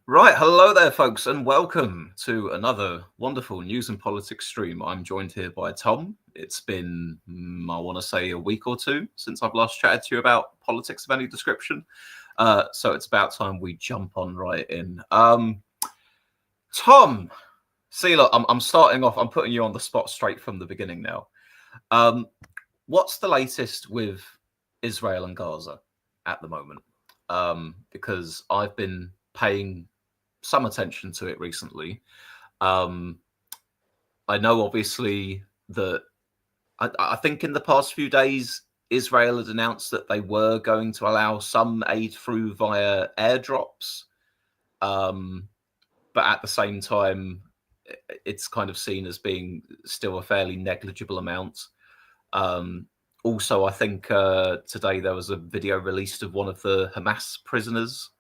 Right, hello there, folks, and welcome to another wonderful news and politics stream. I'm joined here by Tom. It's been, I want to say, a week or two since I've last chatted to you about politics of any description. So it's about time we jump on right in. Tom, see, look, I'm starting off. I'm putting you on the spot straight from the beginning now. What's the latest with Israel and Gaza at the moment? Because I've been paying some attention to it recently. I know, obviously, that I think in the past few days, Israel had announced that they were going to allow some aid through via airdrops. But at the same time, it's kind of seen as being still a fairly negligible amount. Also, I think today there was a video released of one of the Hamas prisoners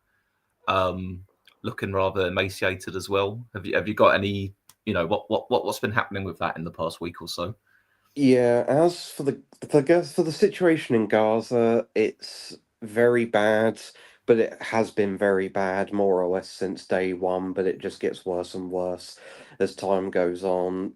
looking rather emaciated as well. Have you got any, what's been happening with that in the past week or so? Yeah, as for the situation in Gaza, it's very bad, but it has been very bad more or less since day one, but it just gets worse and worse as time goes on.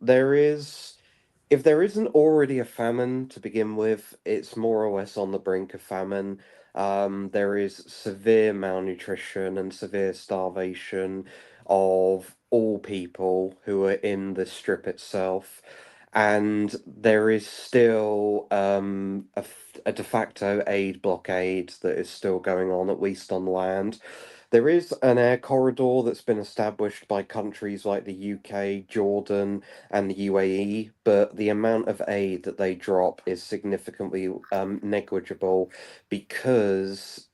If there isn't already a famine to begin with, it's more or less on the brink of famine. There is severe malnutrition and severe starvation of all people who are in the strip itself. And there is still a de facto aid blockade that is still going on, at least on land. There is an air corridor that's been established by countries like the UK, Jordan, and the UAE, but the amount of aid that they drop is significantly negligible because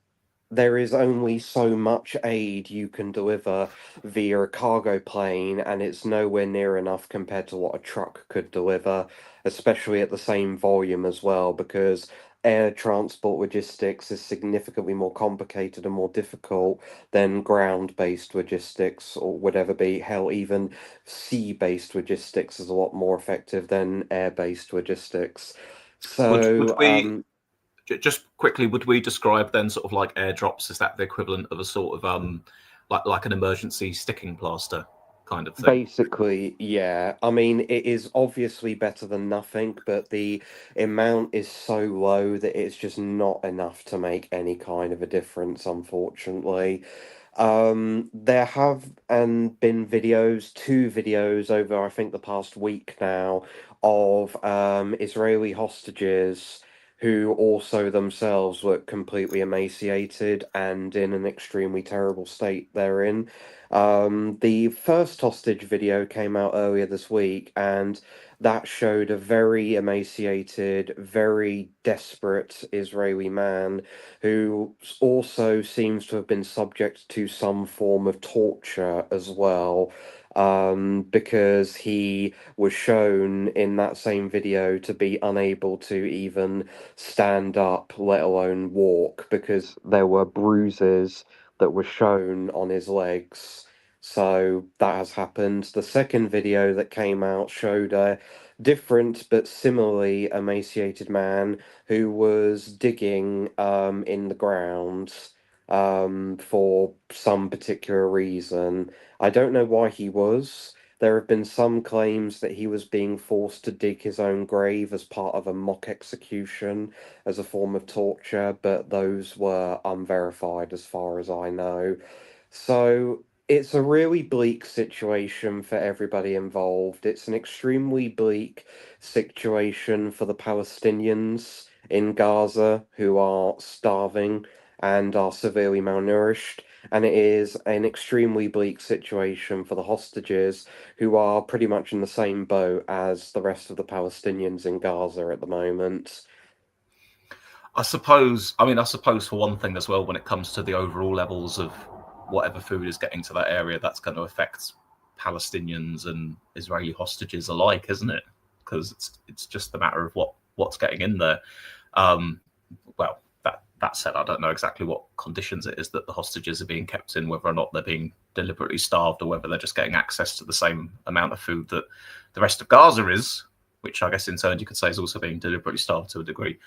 there is only so much aid you can deliver via a cargo plane, and it's nowhere near enough compared to what a truck could deliver, especially at the same volume as well, because air transport logistics is significantly more complicated and more difficult than ground-based logistics, or whatever be. Hell, even sea-based logistics is a lot more effective than air-based logistics. Would So, we just quickly, would we describe then sort of like airdrops? Is that the equivalent of a sort of like an emergency sticking plaster kind of thing? basically, yeah. I mean, it is obviously better than nothing, but the amount is so low that it's just not enough to make any kind of a difference, unfortunately. There have been two videos over, I think, the past week now of Israeli hostages who also themselves look completely emaciated and in an extremely terrible state they're in. The first hostage video came out earlier this week, and that showed a very emaciated, very desperate Israeli man who also seems to have been subject to some form of torture as well. Because he was shown in that same video to be unable to even stand up, let alone walk, because there were bruises that were shown on his legs. So that has happened. The second video that came out showed a different but similarly emaciated man who was digging in the ground for some particular reason. I don't know why he was. There have been some claims that he was being forced to dig his own grave as part of a mock execution as a form of torture, but those were unverified as far as I know. So it's a really bleak situation for everybody involved. It's an extremely bleak situation for the Palestinians in Gaza who are starving and are severely malnourished. And it is an extremely bleak situation for the hostages who are pretty much in the same boat as the rest of the Palestinians in Gaza at the moment. I suppose for one thing as well, when it comes to the overall levels of whatever food is getting to that area, that's going to affect Palestinians and Israeli hostages alike, isn't it? Because it's just a matter of what's getting in there. Um, well, that said, I don't know exactly what conditions it is that the hostages are being kept in, whether or not they're being deliberately starved or whether they're just getting access to the same amount of food that the rest of Gaza is, which I guess in turn you could say is also being deliberately starved to a degree.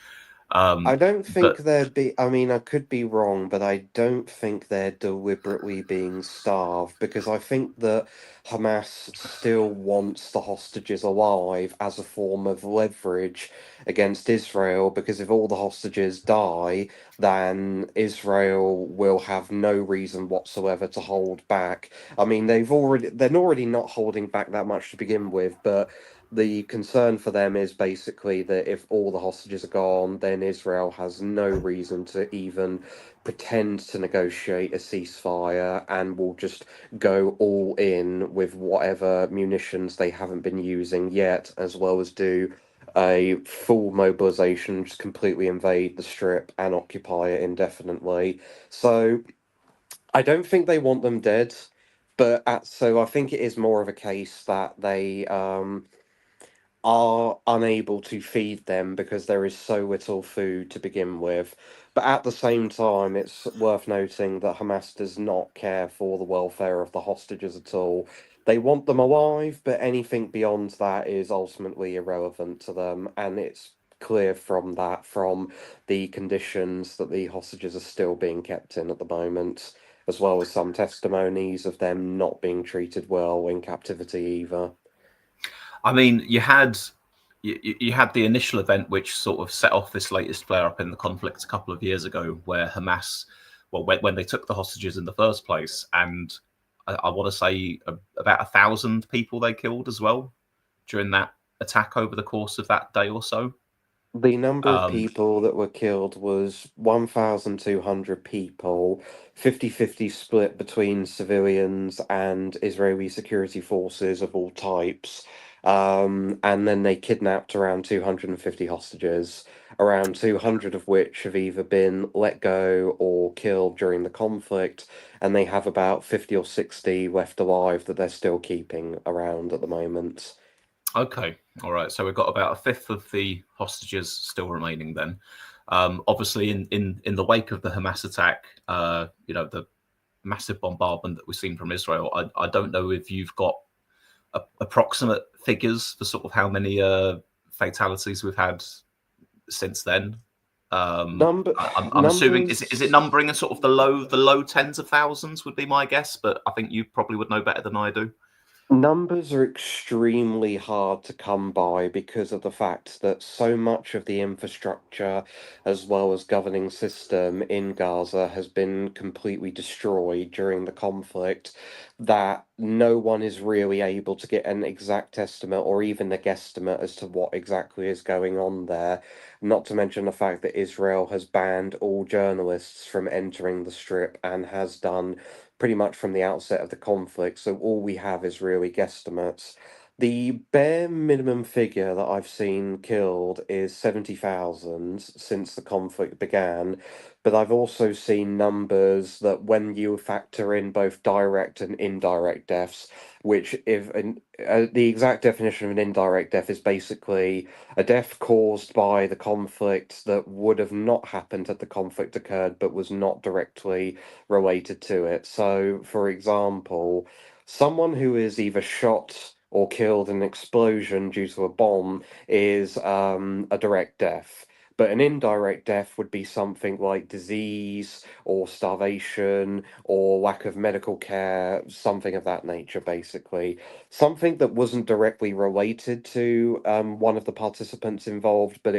I don't think But I mean, I could be wrong, but I don't think they're deliberately being starved because I think that Hamas still wants the hostages alive as a form of leverage against Israel. Because if all the hostages die, then Israel will have no reason whatsoever to hold back. I mean, they're already not holding back that much to begin with, but the concern for them is basically that if all the hostages are gone, then Israel has no reason to even pretend to negotiate a ceasefire and will just go all in with whatever munitions they haven't been using yet, as well as do a full mobilization, just completely invade the strip and occupy it indefinitely. So I don't think they want them dead, so I think it is more of a case that they are unable to feed them because there is so little food to begin with. But at the same time, it's worth noting that Hamas does not care for the welfare of the hostages at all. They want them alive, but anything beyond that is ultimately irrelevant to them. And it's clear from the conditions that the hostages are still being kept in at the moment, as well as some testimonies of them not being treated well in captivity either. I mean, you had the initial event which sort of set off this latest flare up in the conflict a couple of years ago, where Hamas, well, when they took the hostages in the first place, and I want to say about 1,000 people they killed as well during that attack over the course of that day or so. The number of Um, people that were killed was 1,200 people, 50-50 split between civilians and Israeli security forces of all types. And then they kidnapped around 250 hostages, around 200 of which have either been let go or killed during the conflict, and they have about 50 or 60 left alive that they're still keeping around at the moment. Okay, all right. So we've got about a fifth of the hostages still remaining. Then, obviously, in the wake of the Hamas attack, the massive bombardment that we've seen from Israel, I don't know if you've got approximate figures for sort of how many fatalities we've had since then. Number I'm assuming is it numbers numbering in sort of the low tens of thousands would be my guess, but I think you probably would know better than I do. Numbers are extremely hard to come by because of the fact that so much of the infrastructure, as well as governing system in Gaza, has been completely destroyed during the conflict, that no one is really able to get an exact estimate or even a guesstimate as to what exactly is going on there. Not to mention the fact that Israel has banned all journalists from entering the strip and has done pretty much from the outset of the conflict, so all we have is really guesstimates. The bare minimum figure that I've seen killed is 70,000 since the conflict began, but I've also seen numbers that when you factor in both direct and indirect deaths, which the exact definition of an indirect death is basically a death caused by the conflict that would have not happened had the conflict occurred but was not directly related to it. So, for example, someone who is either shot or killed in an explosion due to a bomb is a direct death. But an indirect death would be something like disease or starvation or lack of medical care, something of that nature, basically. Something that wasn't directly related to one of the participants involved, but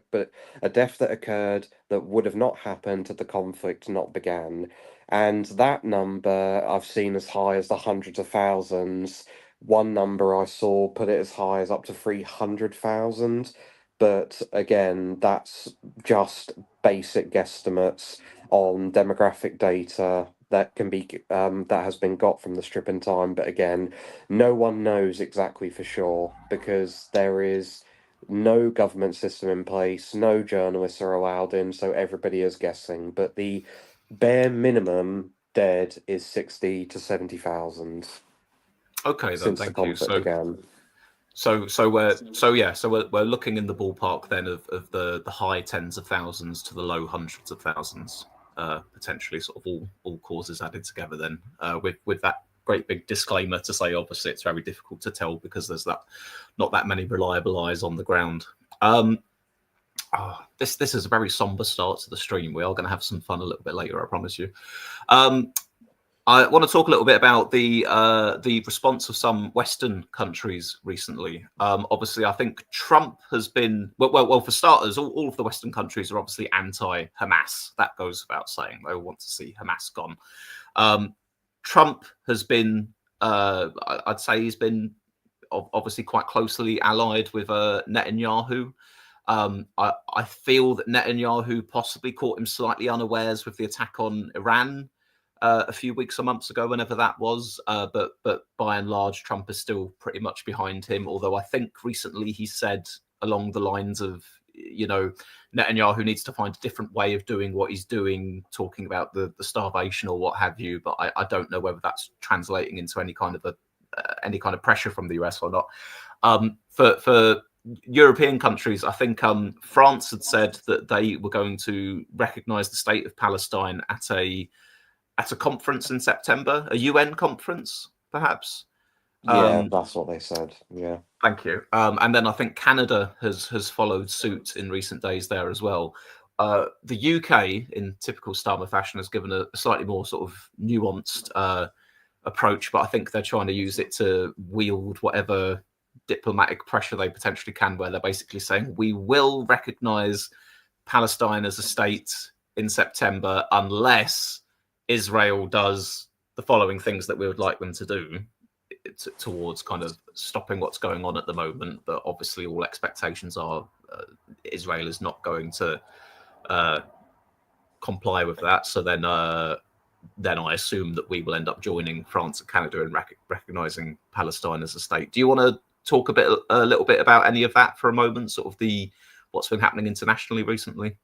but a death that occurred that would have not happened had the conflict not began. And that number I've seen as high as the hundreds of thousands. One number I saw put it as high as up to 300,000. But again, that's just basic guesstimates on demographic data that has been got from the strip in time. But again, no one knows exactly for sure because there is no government system in place, no journalists are allowed in, so everybody is guessing. But the bare minimum dead is 60 to 70,000 Okay, then, since the thank you. conflict began. So we're looking in the ballpark then of the high tens of thousands to the low hundreds of thousands, potentially sort of all causes added together. Then with that great big disclaimer to say, obviously it's very difficult to tell because there's not that many reliable eyes on the ground. Oh, this is a very somber start to the stream. We are going to have some fun a little bit later, I promise you. Um, I want to talk a little bit about the response of some Western countries recently. Obviously, I think Trump has been well for starters, all of the Western countries are obviously anti-Hamas. That goes without saying. They all want to see Hamas gone. Trump has been, I'd say, he's been obviously quite closely allied with Netanyahu. I feel that Netanyahu possibly caught him slightly unawares with the attack on Iran a few weeks or months ago, whenever that was. But by and large, Trump is still pretty much behind him. Although I think recently he said along the lines of, Netanyahu needs to find a different way of doing what he's doing, talking about the starvation or what have you. But I don't know whether that's translating into any kind of pressure from the US or not. For European countries, I think France had said that they were going to recognise the state of Palestine at a conference in September, a UN conference, perhaps. Yeah, that's what they said. Yeah. Thank you. And then I think Canada has followed suit in recent days there as well. The UK, in typical Starmer fashion, has given a slightly more sort of nuanced approach, but I think they're trying to use it to wield whatever diplomatic pressure they potentially can, where they're basically saying we will recognise Palestine as a state in September unless Israel does the following things that we would like them to do towards kind of stopping what's going on at the moment. But obviously all expectations are Israel is not going to comply with that. So then I assume that we will end up joining France and Canada in recognising Palestine as a state. Do you want to talk a little bit about any of that for a moment, sort of what's been happening internationally recently?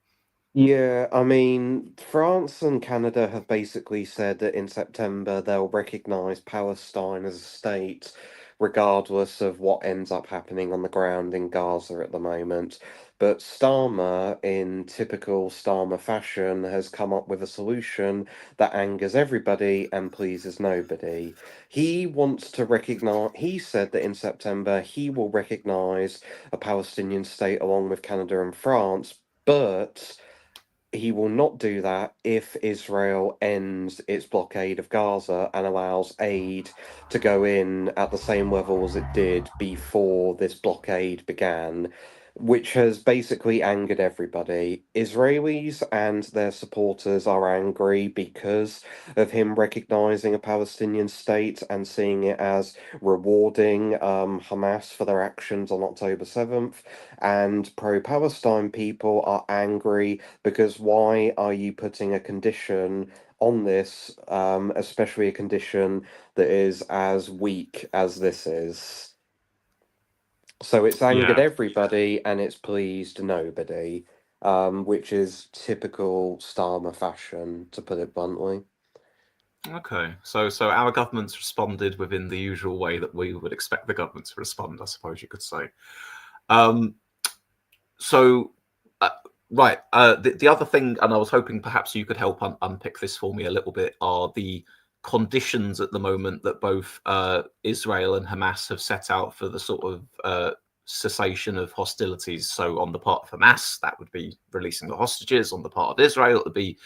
Yeah, I mean, France and Canada have basically said that in September they'll recognize Palestine as a state, regardless of what ends up happening on the ground in Gaza at the moment. But Starmer, in typical Starmer fashion, has come up with a solution that angers everybody and pleases nobody. He wants to recognize, he said that in September he will recognize a Palestinian state along with Canada and France, but he will not do that if Israel ends its blockade of Gaza and allows aid to go in at the same level as it did before this blockade began, which has basically angered everybody. Israelis and their supporters are angry because of him recognizing a Palestinian state and seeing it as rewarding Hamas for their actions on October 7th. And pro Palestine people are angry because why are you putting a condition on this, especially a condition that is as weak as this is? So it's angered Yeah. everybody and it's pleased nobody, which is typical Starmer fashion, to put it bluntly. Okay. So our government's responded within the usual way that we would expect the government to respond, I suppose you could say. Um, so right. The other thing, and I was hoping perhaps you could help unpick this for me a little bit, are the conditions at the moment that both Israel and Hamas have set out for the sort of cessation of hostilities. So on the part of Hamas, that would be releasing the hostages. On the part of Israel, it would be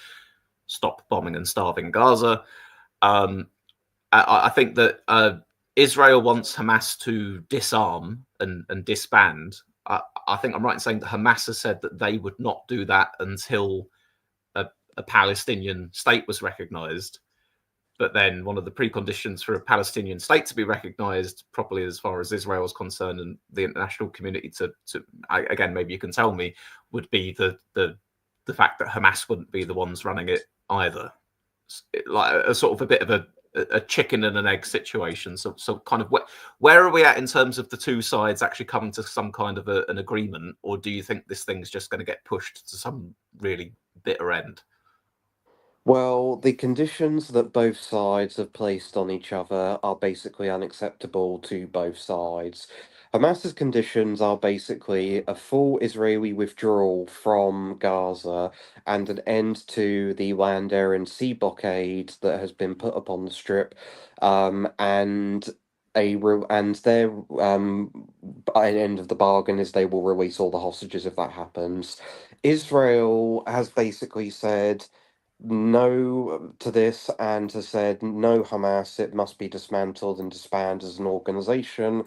stop bombing and starving Gaza. Um, I think that Israel wants Hamas to disarm and disband. I think I'm right in saying that Hamas has said that they would not do that until a Palestinian state was recognized. But then one of the preconditions for a Palestinian state to be recognized properly, as far as Israel is concerned, and the international community again, maybe you can tell me, would be the fact that Hamas wouldn't be the ones running it either. Like a sort of a bit of a chicken and an egg situation. So kind of where are we at in terms of the two sides actually coming to some kind of an agreement, or do you think this thing's just going to get pushed to some really bitter end? Well, the conditions that both sides have placed on each other are basically unacceptable to both sides. Hamas's conditions are basically a full Israeli withdrawal from Gaza and an end to the land, air, and sea blockade that has been put upon the Strip, and and their end of the bargain is they will release all the hostages if that happens. Israel has basically said no to this and has said no Hamas, it must be dismantled and disbanded as an organization,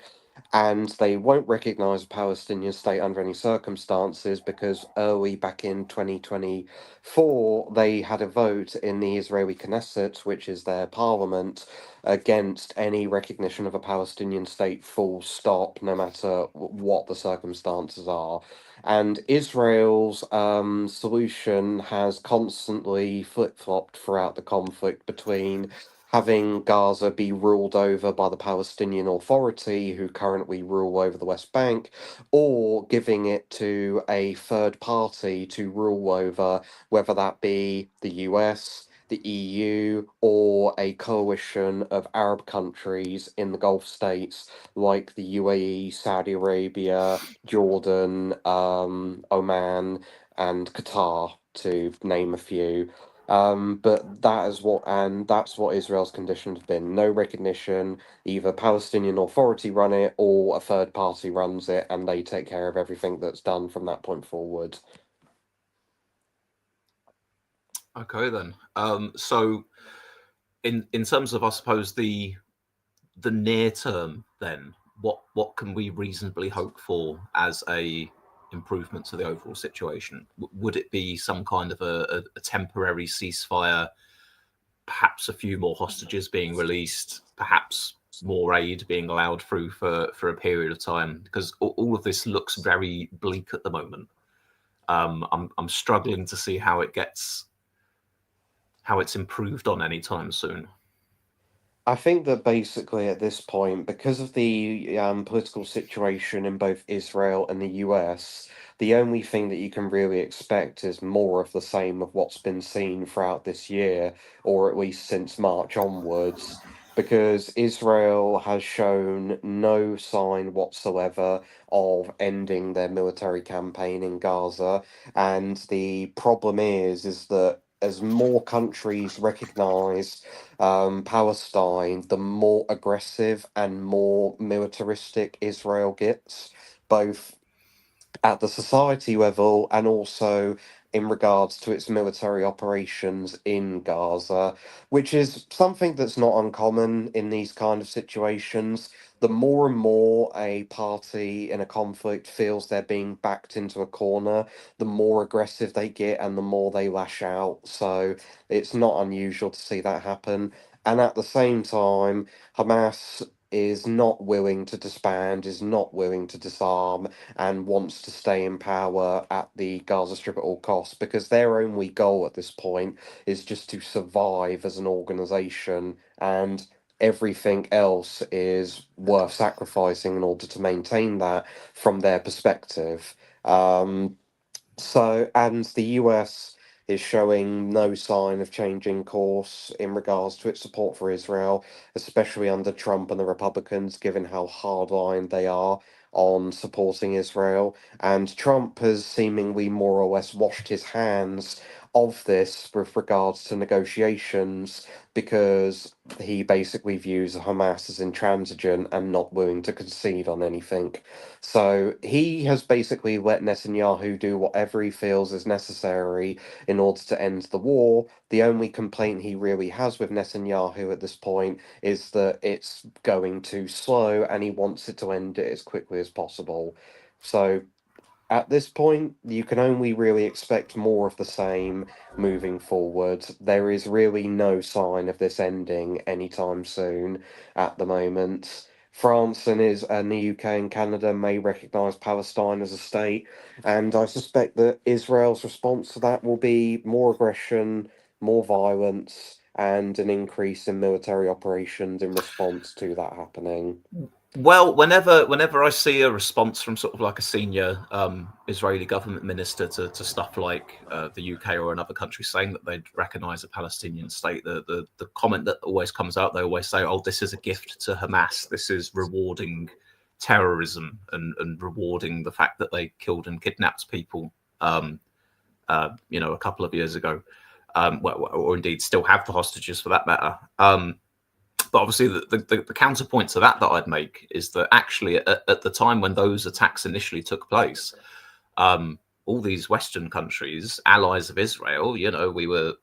and they won't recognize a Palestinian state under any circumstances because early back in 2024 they had a vote in the Israeli Knesset, which is their parliament, against any recognition of a Palestinian state, full stop, no matter what the circumstances are. And Israel's solution has constantly flip flopped throughout the conflict between having Gaza be ruled over by the Palestinian Authority, who currently rule over the West Bank, or giving it to a third party to rule over, whether that be the US, the EU, or a coalition of Arab countries in the Gulf states like the UAE, Saudi Arabia, Jordan, Oman, and Qatar, to name a few. But that's what Israel's conditions have been. No recognition, either Palestinian Authority run it or a third party runs it, and they take care of everything that's done from that point forward. Okay, then. So in terms of, I suppose, the near term, then what can we reasonably hope for as a improvement to the overall situation? Would it be some kind of a temporary ceasefire, perhaps a few more hostages being released, perhaps more aid being allowed through for a period of time? Because all of this looks very bleak at the moment. I'm struggling to see how it's improved on any time soon. I think that basically at this point, because of the political situation in both Israel and the US, the only thing that you can really expect is more of the same of what's been seen throughout this year, or at least since March onwards, because Israel has shown no sign whatsoever of ending their military campaign in Gaza. And the problem is that as more countries recognize Palestine, the more aggressive and more militaristic Israel gets, both at the society level and also in regards to its military operations in Gaza, which is something that's not uncommon in these kind of situations. The more and more a party in a conflict feels they're being backed into a corner, the more aggressive they get and the more they lash out. So it's not unusual to see that happen. And at the same time, Hamas is not willing to disband, is not willing to disarm, and wants to stay in power at the Gaza Strip at all costs, because their only goal at this point is just to survive as an organization, and everything else is worth sacrificing in order to maintain that from their perspective. And the US is showing no sign of changing course in regards to its support for Israel, especially under Trump and the Republicans, given how hardline they are on supporting Israel. And Trump has seemingly more or less washed his hands of this with regards to negotiations, because he basically views Hamas as intransigent and not willing to concede on anything. So he has basically let Netanyahu do whatever he feels is necessary in order to end the war. The only complaint he really has with Netanyahu at this point is that it's going too slow and he wants it to end it as quickly as possible. So at this point, you can only really expect more of the same moving forward. There is really no sign of this ending anytime soon at the moment. France and the UK and Canada may recognise Palestine as a state, and I suspect that Israel's response to that will be more aggression, more violence, and an increase in military operations in response to that happening. Well, whenever I see a response from sort of like a senior Israeli government minister to stuff like the UK or another country saying that they'd recognise a Palestinian state, the comment that always comes out, they always say, "Oh, this is a gift to Hamas. This is rewarding terrorism and rewarding the fact that they killed and kidnapped people, a couple of years ago, or indeed still have the hostages for that matter." But obviously, the counterpoint to that I'd make is that actually, at the time when those attacks initially took place, all these Western countries, allies of Israel, we were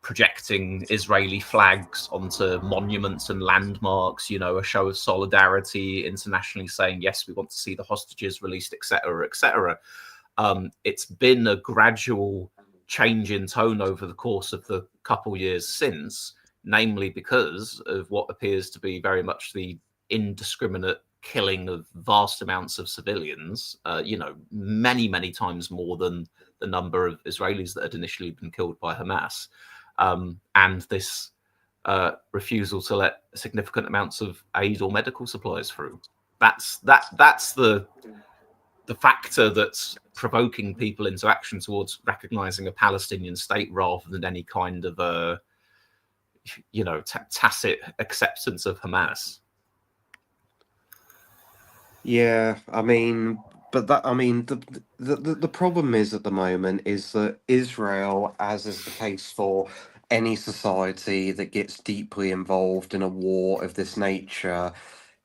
projecting Israeli flags onto monuments and landmarks, a show of solidarity internationally, saying, yes, we want to see the hostages released, etc., etc. It's been a gradual change in tone over the course of the couple years since, namely because of what appears to be very much the indiscriminate killing of vast amounts of civilians, many, many times more than the number of Israelis that had initially been killed by Hamas. And this refusal to let significant amounts of aid or medical supplies through. That's the factor that's provoking people into action towards recognizing a Palestinian state rather than any kind of a tacit acceptance of Hamas. Yeah, I mean, but the problem is at the moment is that Israel, as is the case for any society that gets deeply involved in a war of this nature,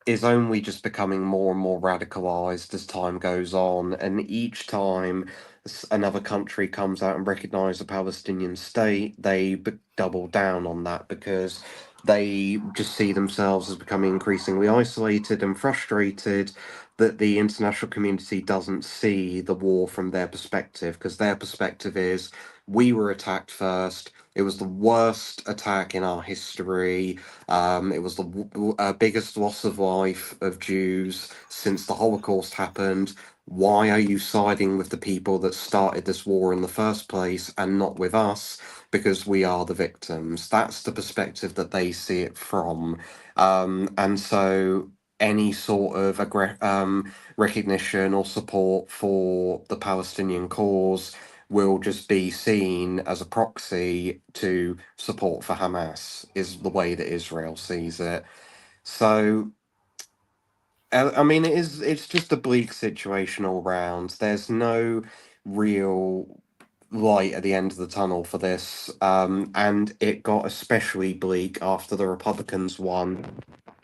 is only just becoming more and more radicalized as time goes on. And each time another country comes out and recognizes a Palestinian state, they double down on that because they just see themselves as becoming increasingly isolated and frustrated that the international community doesn't see the war from their perspective, because their perspective is we were attacked first. It was the worst attack in our history. It was the biggest loss of life of Jews since the Holocaust happened. Why are you siding with the people that started this war in the first place and not with us? Because we are the victims. That's the perspective that they see it from. And so any sort of recognition or support for the Palestinian cause will just be seen as a proxy to support for Hamas, is the way that Israel sees it. So, I mean, it's just a bleak situation all round. There's no real light at the end of the tunnel for this, and it got especially bleak after the Republicans won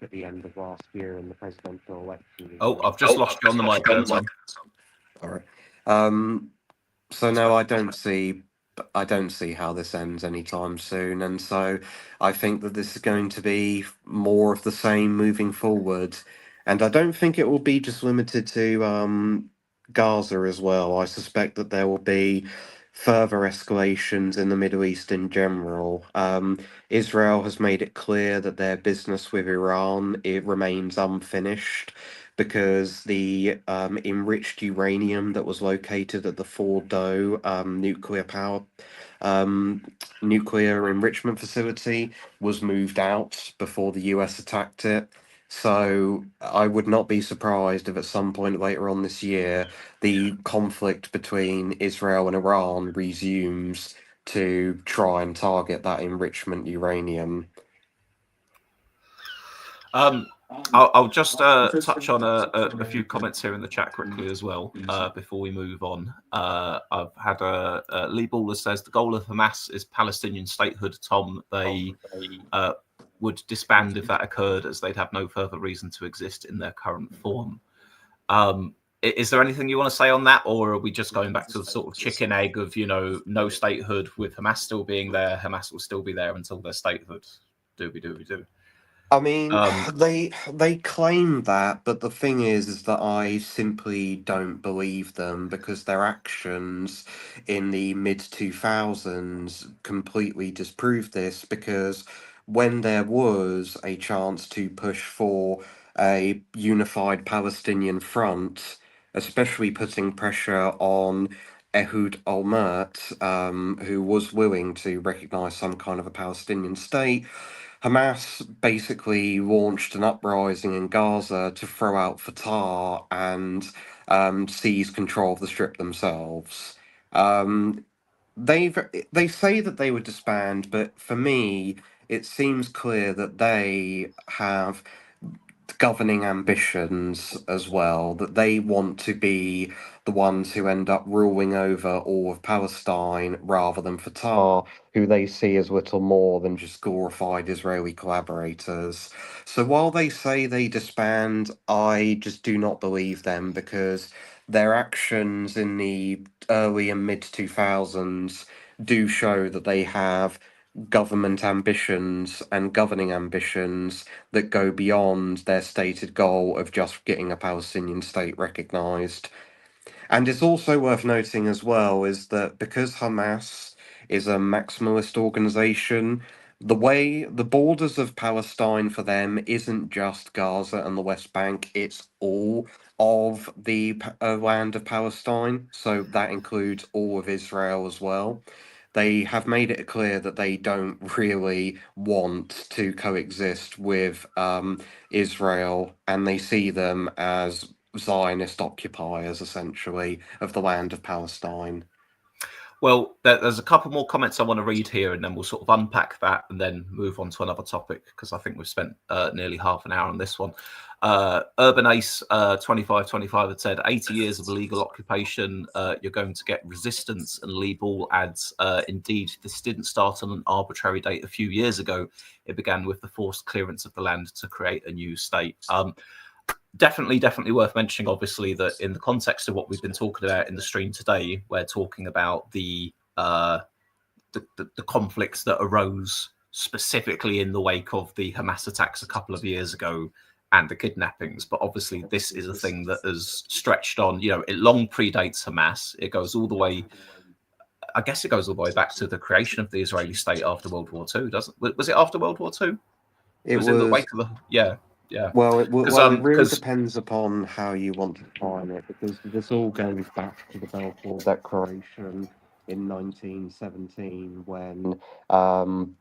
at the end of last year in the presidential election. Oh, I've just lost you on the mic there, Tom. All right. So no, I don't see how this ends anytime soon, and so I think that this is going to be more of the same moving forward, and I don't think it will be just limited to Gaza as well. I suspect that there will be further escalations in the Middle East in general. Israel has made it clear that their business with Iran, it remains unfinished because the enriched uranium that was located at the Fordo um, nuclear enrichment facility was moved out before the US attacked it. So I would not be surprised if at some point later on this year the conflict between Israel and Iran resumes to try and target that enrichment uranium. I'll just touch on a few comments here in the chat quickly as well before we move on. I've had Lee Baller says the goal of Hamas is Palestinian statehood. Tom, they would disband if that occurred, as they'd have no further reason to exist in their current form. Is there anything you want to say on that, or are we just going back to the sort of chicken egg of no statehood with Hamas still being there? Hamas will still be there until their statehood. Do. I mean, they claim that, but the thing is that I simply don't believe them because their actions in the mid 2000s completely disprove this. Because when there was a chance to push for a unified Palestinian front, especially putting pressure on Ehud Olmert, who was willing to recognize some kind of a Palestinian state. Hamas basically launched an uprising in Gaza to throw out Fatah and seize control of the strip themselves. Um, they say that they would disband, but for me, it seems clear that they have governing ambitions as well, that they want to be the ones who end up ruling over all of Palestine rather than Fatah, who they see as little more than just glorified Israeli collaborators. So while they say they disband, I just do not believe them, because their actions in the early and mid 2000s do show that they have government ambitions and governing ambitions that go beyond their stated goal of just getting a Palestinian state recognized. And it's also worth noting as well is that because Hamas is a maximalist organization, the way the borders of Palestine for them isn't just Gaza and the West Bank, it's all of the land of Palestine. So that includes all of Israel as well. They have made it clear that they don't really want to coexist with Israel, and they see them as Zionist occupiers, essentially, of the land of Palestine. Well, there's a couple more comments I want to read here, and then we'll sort of unpack that and then move on to another topic, because I think we've spent nearly half an hour on this one. Urban Ace 2525 had said 80 years of illegal occupation, you're going to get resistance. And Lee Ball adds, indeed, this didn't start on an arbitrary date a few years ago. It began with the forced clearance of the land to create a new state. Definitely worth mentioning, obviously, that in the context of what we've been talking about in the stream today, we're talking about the conflicts that arose specifically in the wake of the Hamas attacks a couple of years ago and the kidnappings. But obviously, this is a thing that has stretched on. It long predates Hamas. It goes all the way. I guess it goes all the way back to the creation of the Israeli state after World War II, doesn't? Was it after World War II? It was in the wake of the yeah. Well, it really Because depends upon how you want to define it, because this all goes back to the Balfour Declaration in 1917, when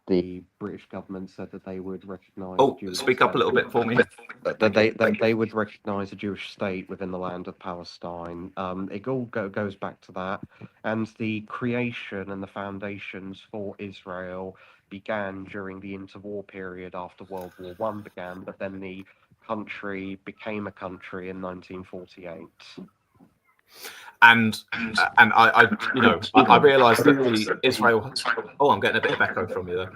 the British government said that they would recognise a Jewish speak up a little bit for me. that they would recognise a Jewish state within the land of Palestine. It all goes back to that, and the creation and the foundations for Israel began during the interwar period after World War One began, but then the country became a country in 1948. And I realised that the Israel. Oh, I'm getting a bit of echo from you there.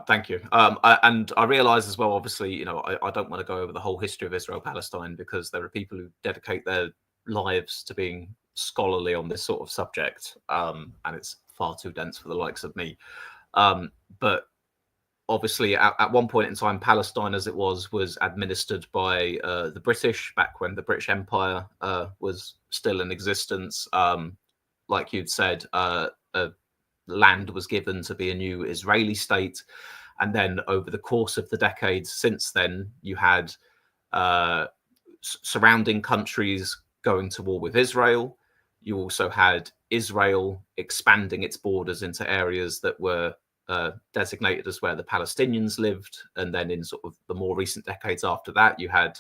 Thank you. And I realise as well, obviously, I don't want to go over the whole history of Israel-Palestine, because there are people who dedicate their lives to being scholarly on this sort of subject, and it's far too dense for the likes of me. But obviously, at one point in time, Palestine, as it was administered by the British back when the British Empire was still in existence. Like you'd said, land was given to be a new Israeli state. And then over the course of the decades since then, you had surrounding countries going to war with Israel. You also had Israel expanding its borders into areas that were designated as where the Palestinians lived. And then in sort of the more recent decades after that, you had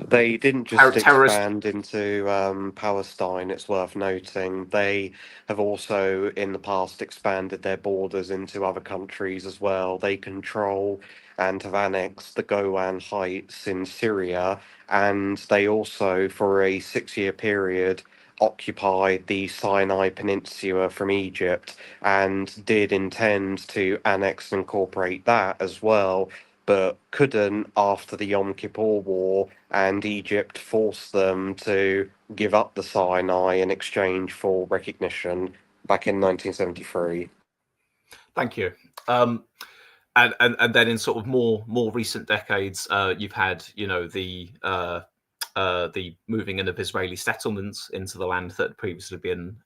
they didn't just expand into Palestine, it's worth noting. They have also, in the past, expanded their borders into other countries as well. They control and have annexed the Golan Heights in Syria, and they also, for a 6-year period, occupied the Sinai Peninsula from Egypt, and did intend to annex and incorporate that as well, but couldn't after the Yom Kippur War, and Egypt forced them to give up the Sinai in exchange for recognition back in 1973. Thank you. And then in sort of more recent decades, you've had the moving in of Israeli settlements into the land that had previously been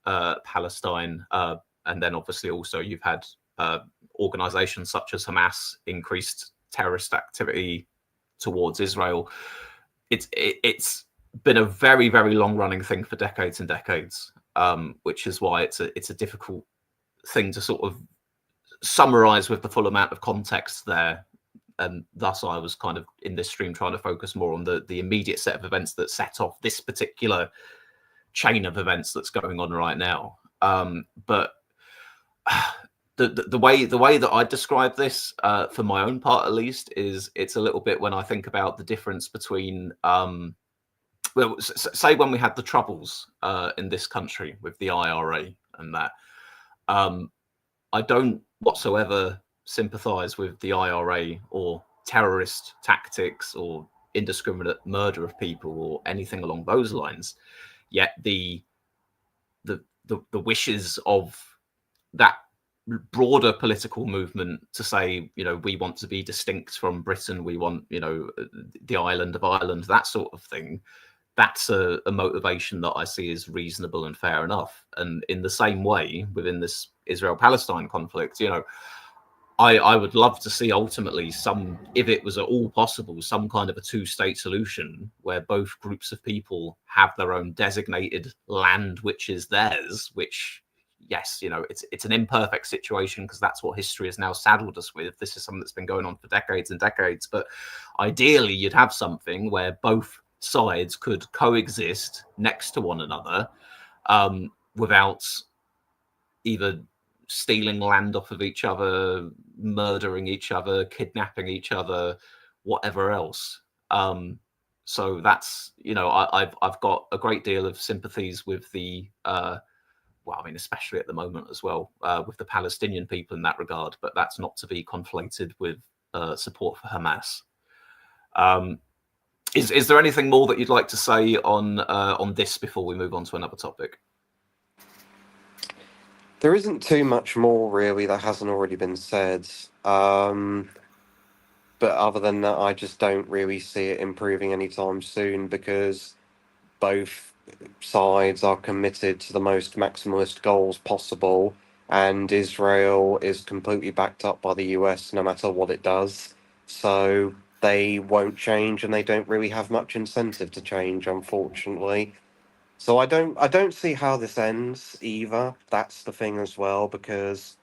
Palestine, and then obviously also you've had organizations such as Hamas increased terrorist activity towards Israel. It's been a very, very long running thing for decades and decades, which is why it's a difficult thing to sort of summarize with the full amount of context there. And thus I was kind of in this stream trying to focus more on the immediate set of events that set off this particular chain of events that's going on right now. But the way that I describe this, for my own part at least, is it's a little bit when I think about the difference between well, say when we had the troubles in this country with the IRA and that. I don't whatsoever sympathise with the IRA or terrorist tactics or indiscriminate murder of people or anything along those lines. Yet the wishes of that broader political movement to say, we want to be distinct from Britain, we want, the island of Ireland, that sort of thing. That's a motivation that I see as reasonable and fair enough. And in the same way, within this Israel-Palestine conflict, I would love to see ultimately if it was at all possible, some kind of a two-state solution where both groups of people have their own designated land, which is theirs, which, yes, it's an imperfect situation because that's what history has now saddled us with. This is something that's been going on for decades and decades. But ideally, you'd have something where both sides could coexist next to one another without either stealing land off of each other, murdering each other, kidnapping each other, whatever else. So that's, I've got a great deal of sympathies with the especially at the moment as well, with the Palestinian people in that regard, but that's not to be conflated with support for Hamas. Is there anything more that you'd like to say on this before we move on to another topic? There isn't too much more really that hasn't already been said. But other than that, I just don't really see it improving anytime soon because both sides are committed to the most maximalist goals possible, and Israel is completely backed up by the US no matter what it does. So they won't change, and they don't really have much incentive to change, unfortunately. So I don't see how this ends either. That's the thing as well, because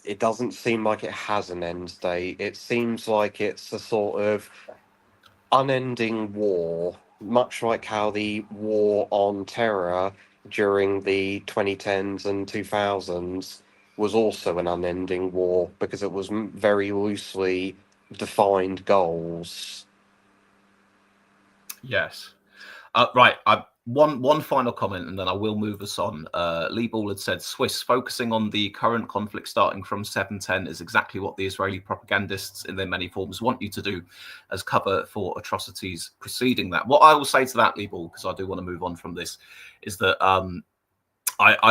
it doesn't seem like it has an end date. It seems like it's a sort of unending war, much like how the war on terror during the 2010s and 2000s was also an unending war because it was very loosely defined goals. Yes. Right. One final comment, and then I will move us on. Lee Ball had said, Swiss focusing on the current conflict starting from 710 is exactly what the Israeli propagandists in their many forms want you to do as cover for atrocities preceding that. What I will say to that, Lee Ball, because I do want to move on from this, is that I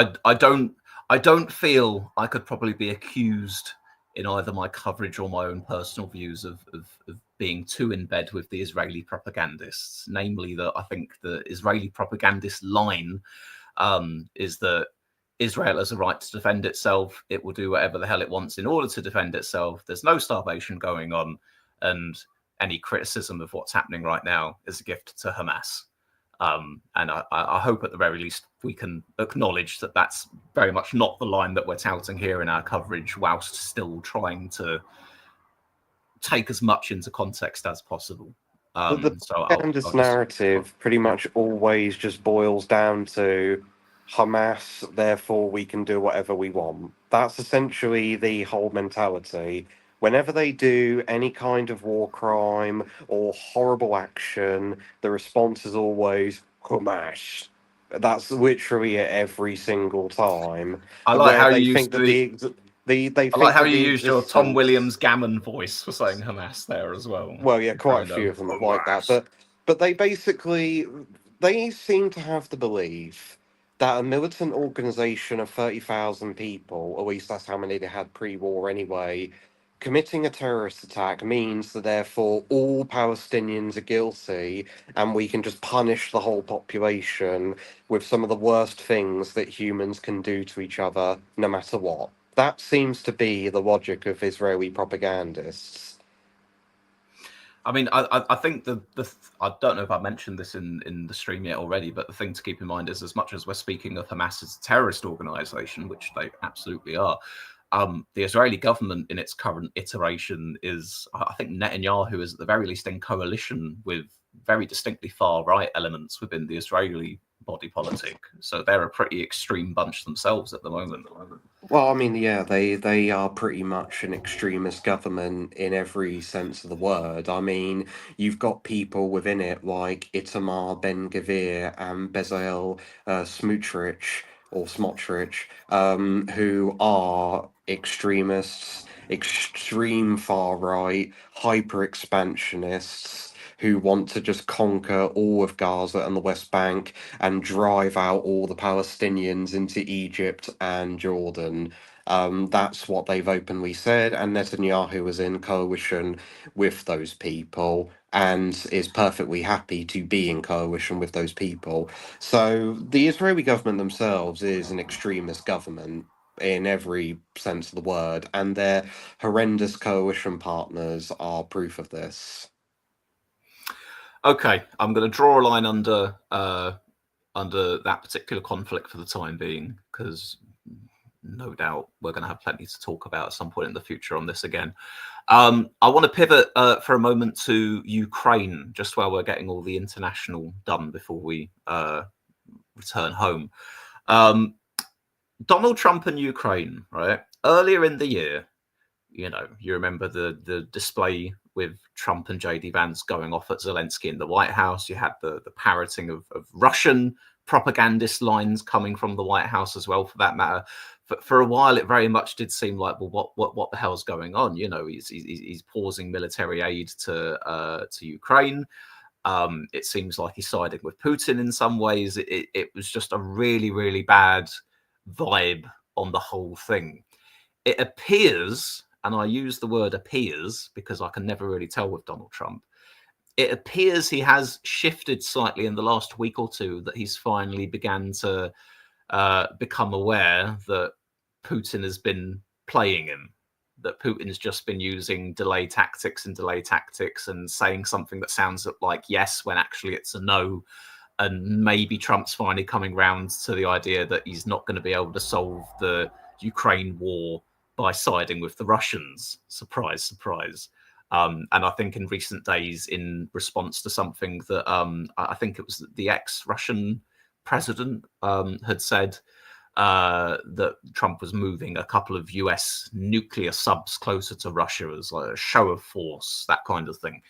don't feel I could probably be accused in either my coverage or my own personal views of being too in bed with the Israeli propagandists. Namely, that I think the Israeli propagandist line is that Israel has a right to defend itself. It will do whatever the hell it wants in order to defend itself. There's no starvation going on. And any criticism of what's happening right now is a gift to Hamas. And I hope at the very least we can acknowledge that that's very much not the line that we're touting here in our coverage, whilst still trying to take as much into context as possible. The So propagandist I'll just narrative pretty much always just boils down to Hamas, therefore we can do whatever we want. That's essentially the whole mentality. Whenever they do any kind of war crime or horrible action, the response is always Hamas. That's literally it every single time. I like Where how they you think used that they I like think how that you the used your Tom existence. Williams Gammon voice for saying Hamas there as well. Well, yeah, quite a Bringing few them of them like that, Hamas. but they basically they seem to have the belief that a militant organization of 30,000 people, or at least that's how many they had pre-war anyway, committing a terrorist attack means that therefore all Palestinians are guilty and we can just punish the whole population with some of the worst things that humans can do to each other no matter what. That seems to be the logic of Israeli propagandists. I mean, I think I don't know if I mentioned this in the stream yet already, but the thing to keep in mind is, as much as we're speaking of Hamas as a terrorist organization, which they absolutely are, the Israeli government in its current iteration is, I think Netanyahu is at the very least in coalition with very distinctly far right elements within the Israeli body politic. So they're a pretty extreme bunch themselves at the moment. Well, I mean, yeah, they are pretty much an extremist government in every sense of the word. I mean, you've got people within it like Itamar Ben-Gvir and Bezalel Smotrich or Smotrich, who are extremists, extreme far right, hyper expansionists who want to just conquer all of Gaza and the West Bank and drive out all the Palestinians into Egypt and Jordan. That's what they've openly said, and Netanyahu is in coalition with those people and is perfectly happy to be in coalition with those people. So the Israeli government themselves is an extremist government in every sense of the word, and their horrendous coalition partners are proof of this. Okay, I'm going to draw a line under that particular conflict for the time being, because no doubt we're going to have plenty to talk about at some point in the future on this again. I want to pivot for a moment to Ukraine, just while we're getting all the international done before we return home. Donald Trump and Ukraine, right? Earlier in the year, you remember the display with Trump and JD Vance going off at Zelensky in the White House. You had the parroting of Russian propagandist lines coming from the White House as well, for that matter. For a while, it very much did seem like, well, what the hell's going on? He's pausing military aid to Ukraine. It seems like he's siding with Putin in some ways. It was just a really, really bad vibe on the whole thing. It appears, and I use the word appears because I can never really tell with Donald Trump, it appears he has shifted slightly in the last week or two, that he's finally began to become aware that Putin has been playing him, that Putin's just been using delay tactics and saying something that sounds like yes when actually it's a no. And maybe Trump's finally coming round to the idea that he's not going to be able to solve the Ukraine war by siding with the Russians. Surprise, surprise. And I think in recent days, in response to something that I think it was the ex-Russian president had said, that Trump was moving a couple of US nuclear subs closer to Russia as like a show of force, that kind of thing.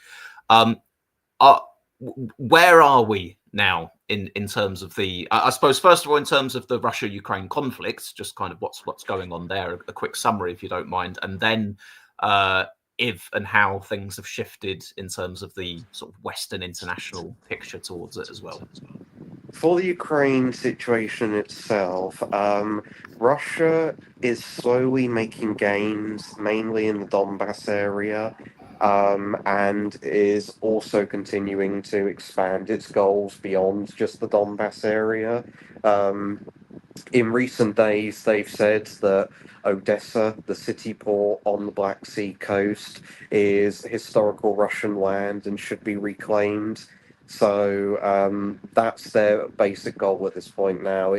Where are we now in terms of the, I suppose, first of all, in terms of the Russia-Ukraine conflict, just kind of what's going on there, a quick summary, if you don't mind, and then if and how things have shifted in terms of the sort of Western international picture towards it as well. For the Ukraine situation itself, Russia is slowly making gains, mainly in the Donbass area, and is also continuing to expand its goals beyond just the Donbass area. In recent days, they've said that Odessa, the city port on the Black Sea coast, is historical Russian land and should be reclaimed. So that's their basic goal at this point now.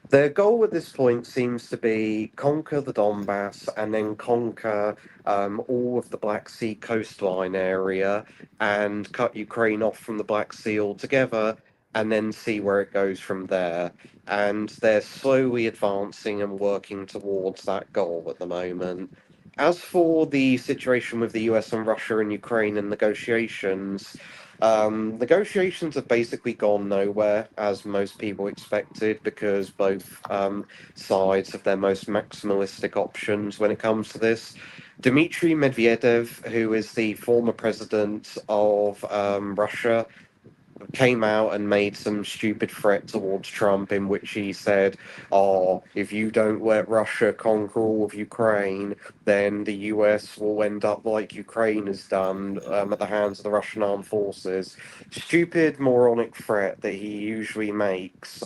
Their goal at this point seems to be conquer the Donbass and then conquer all of the Black Sea coastline area and cut Ukraine off from the Black Sea altogether, and then see where it goes from there. And they're slowly advancing and working towards that goal at the moment. As for the situation with the US and Russia and Ukraine and negotiations, negotiations have basically gone nowhere, as most people expected, because both sides have their most maximalistic options when it comes to this. Dmitry Medvedev, who is the former president of Russia, came out and made some stupid threat towards Trump in which he said, "Oh, if you don't let Russia conquer all of Ukraine, then the US will end up like Ukraine has done at the hands of the Russian armed forces." Stupid, moronic threat that he usually makes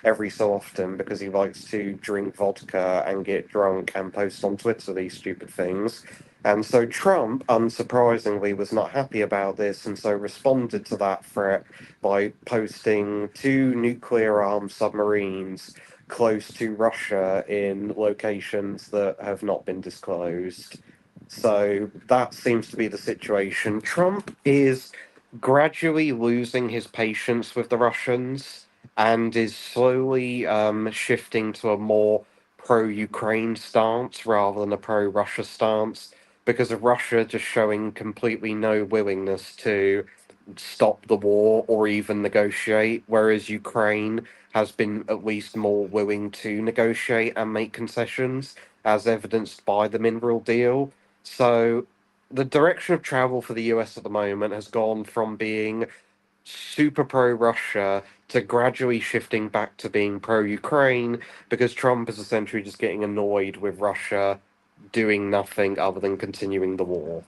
every so often because he likes to drink vodka and get drunk and post on Twitter these stupid things. And so Trump, unsurprisingly, was not happy about this, and so responded to that threat by posting two nuclear-armed submarines close to Russia in locations that have not been disclosed. So that seems to be the situation. Trump is gradually losing his patience with the Russians, and is slowly shifting to a more pro-Ukraine stance rather than a pro-Russia stance because of Russia just showing completely no willingness to stop the war or even negotiate, whereas Ukraine has been at least more willing to negotiate and make concessions, as evidenced by the mineral deal. So the direction of travel for the US at the moment has gone from being super pro Russia to gradually shifting back to being pro Ukraine because Trump is essentially just getting annoyed with Russia doing nothing other than continuing the war.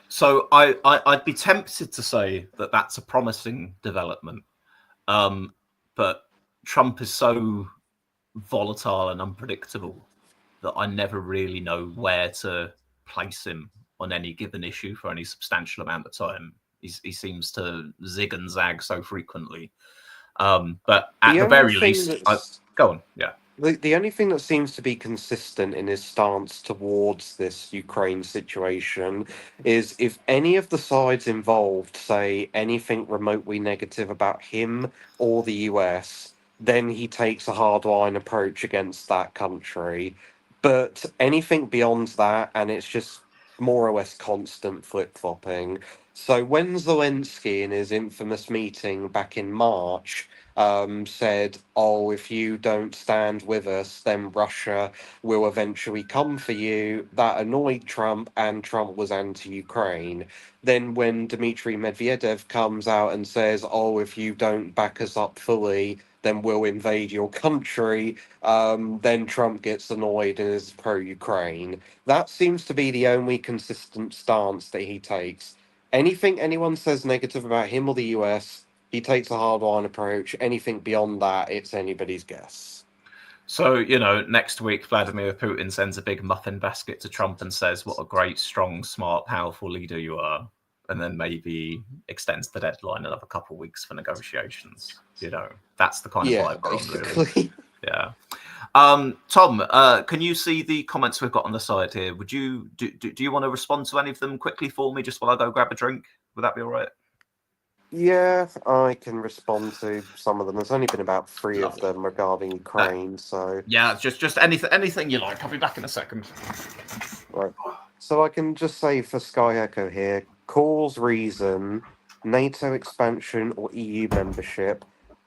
So I'd be tempted to say that that's a promising development, but Trump is so volatile and unpredictable that I never really know where to place him on any given issue for any substantial amount of time. He seems to zig and zag so frequently. But at the very least, go on. Yeah. The only thing that seems to be consistent in his stance towards this Ukraine situation is if any of the sides involved say anything remotely negative about him or the US, then he takes a hardline approach against that country. But anything beyond that, and it's just more or less constant flip flopping. So when Zelensky, in his infamous meeting back in March, said, "Oh, if you don't stand with us, then Russia will eventually come for you." That annoyed Trump, and Trump was anti-Ukraine. Then, when Dmitry Medvedev comes out and says, "Oh, if you don't back us up fully, then we'll invade your country," then Trump gets annoyed and is pro-Ukraine. That seems to be the only consistent stance that he takes. Anything anyone says negative about him or the US, he takes a hardline approach. Anything beyond that, it's anybody's guess. So, next week, Vladimir Putin sends a big muffin basket to Trump and says, "What a great, strong, smart, powerful leader you are." And then maybe extends the deadline another couple of weeks for negotiations. That's the kind of vibe we're on, really. Basically. Yeah. Tom, can you see the comments we've got on the side here? Would you do you want to respond to any of them quickly for me, just while I go grab a drink? Would that be all right? Yeah, I can respond to some of them. There's only been about 3 of them regarding Ukraine, so yeah, just anything you like. I'll be back in a second. right. So I can just say for Sky Echo here, cause reason, NATO expansion or EU membership.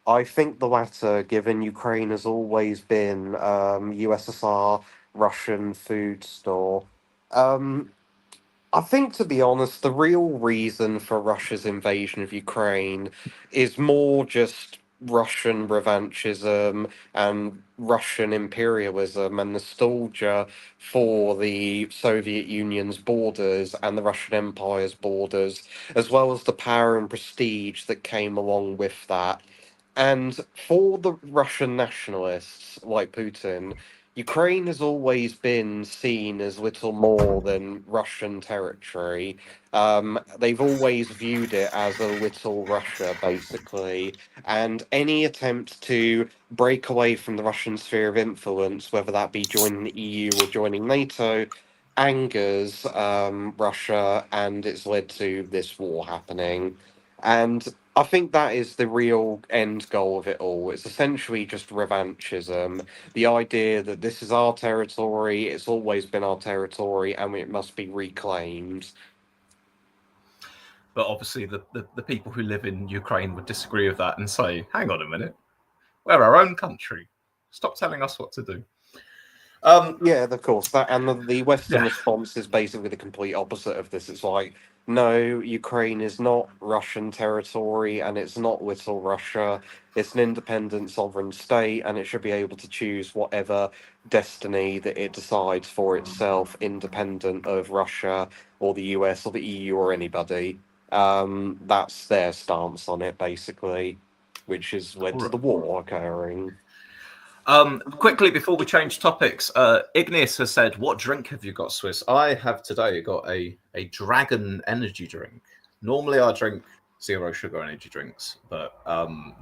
I think the latter, given Ukraine has always been USSR Russian food store. I think, to be honest, the real reason for Russia's invasion of Ukraine is more just Russian revanchism and Russian imperialism and nostalgia for the Soviet Union's borders and the Russian Empire's borders, as well as the power and prestige that came along with that. And for the Russian nationalists like Putin, Ukraine has always been seen as little more than Russian territory. They've always viewed it as a little Russia, basically. And any attempt to break away from the Russian sphere of influence, whether that be joining the EU or joining NATO, angers Russia, and it's led to this war happening. And I think that is the real end goal of it all. It's essentially just revanchism, the idea that this is our territory, it's always been our territory, and it must be reclaimed. But obviously, the people who live in Ukraine would disagree with that and say, "Hang on a minute, we're our own country. Stop telling us what to do." Yeah, of course. That and the Western Yeah. response is basically the complete opposite of this. It's like, no, Ukraine is not Russian territory, and it's not little Russia. It's an independent sovereign state, and it should be able to choose whatever destiny that it decides for itself, independent of Russia or the US or the EU or anybody. That's their stance on it, basically, which has led to the war occurring. Quickly before we change topics, Igneous has said, "What drink have you got, Swiss?" I have today got a dragon energy drink. Normally I drink zero sugar energy drinks, but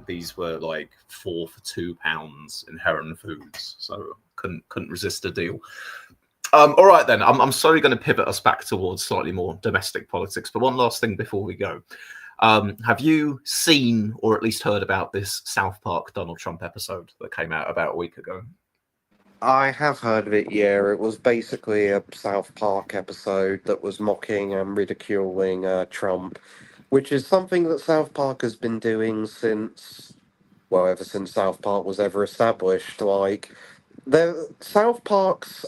these were like 4 for £2 in Heron Foods, so couldn't resist a deal. All right then, I'm sorry going to pivot us back towards slightly more domestic politics, but one last thing before we go. Have you seen or at least heard about this South Park Donald Trump episode that came out about a week ago? I have heard of it, yeah. It was basically a South Park episode that was mocking and ridiculing Trump, which is something that South Park has been doing since, well, ever since South Park was ever established. Like, the South Park's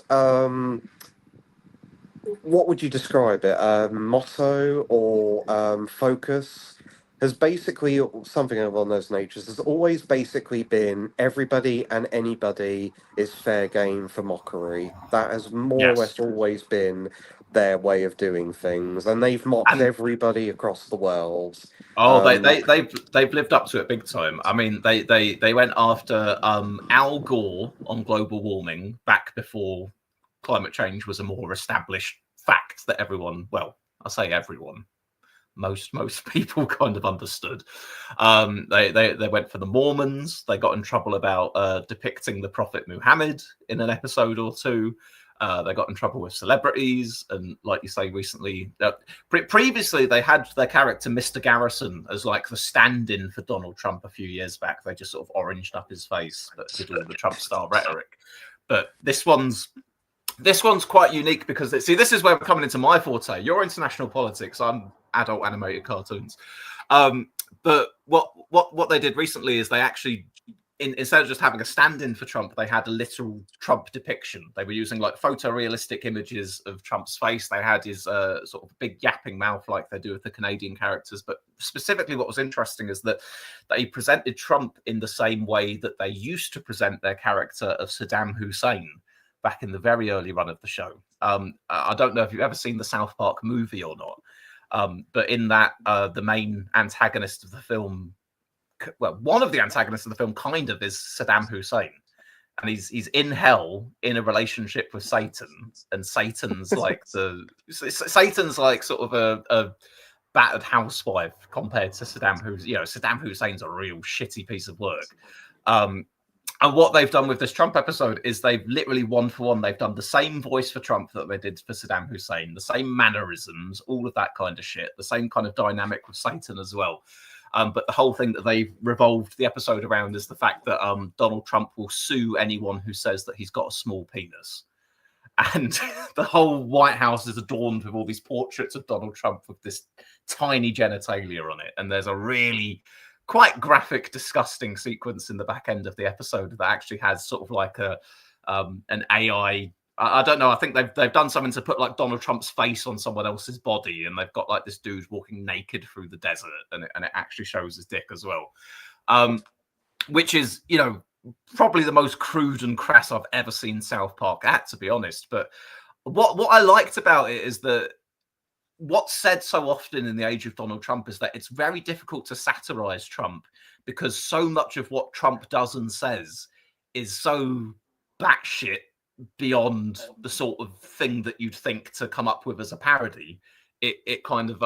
what would you describe it? Motto or focus has basically something along those natures. Has always basically been everybody and anybody is fair game for mockery. That has more or Yes. less always been their way of doing things, and they've mocked And everybody across the world. oh, Um, they've lived up to it big time. I mean, they went after Al Gore on global warming back before climate change was a more established fact that everyone, well, I say everyone, most people kind of understood. They went for the Mormons. They got in trouble about depicting the Prophet Muhammad in an episode or two. They got in trouble with celebrities, and like you say, recently, previously they had their character Mr. Garrison as like the stand-in for Donald Trump a few years back. They just sort of oranged up his face, but did all the Trump style rhetoric. But this one's quite unique because see, this is where we're coming into my forte. You're international politics. I'm adult animated cartoons. But what they did recently is they actually, instead of just having a stand-in for Trump, they had a literal Trump depiction. They were using like photorealistic images of Trump's face. They had his sort of big yapping mouth like they do with the Canadian characters. But specifically what was interesting is that they presented Trump in the same way that they used to present their character of Saddam Hussein back in the very early run of the show. I don't know if you've ever seen the South Park movie or not, but in that, the main antagonist of the film, well, one of the antagonists of the film kind of is Saddam Hussein. And he's in hell in a relationship with Satan. And Satan's like Satan's like sort of a battered housewife compared to Saddam Hussein. Saddam Hussein's a real shitty piece of work. And what they've done with this Trump episode is they've literally one for one, they've done the same voice for Trump that they did for Saddam Hussein, the same mannerisms, all of that kind of shit, the same kind of dynamic with Satan as well. But the whole thing that they've revolved the episode around is the fact that Donald Trump will sue anyone who says that he's got a small penis. And the whole White House is adorned with all these portraits of Donald Trump with this tiny genitalia on it. And there's a really quite graphic, disgusting sequence in the back end of the episode that actually has sort of like an AI. I don't know. I think they've done something to put like Donald Trump's face on someone else's body, and they've got like this dude walking naked through the desert, and it actually shows his dick as well, which is probably the most crude and crass I've ever seen South Park at, to be honest. But what I liked about it is that what's said so often in the age of Donald Trump is that it's very difficult to satirize Trump because so much of what Trump does and says is so batshit beyond the sort of thing that you'd think to come up with as a parody. It kind of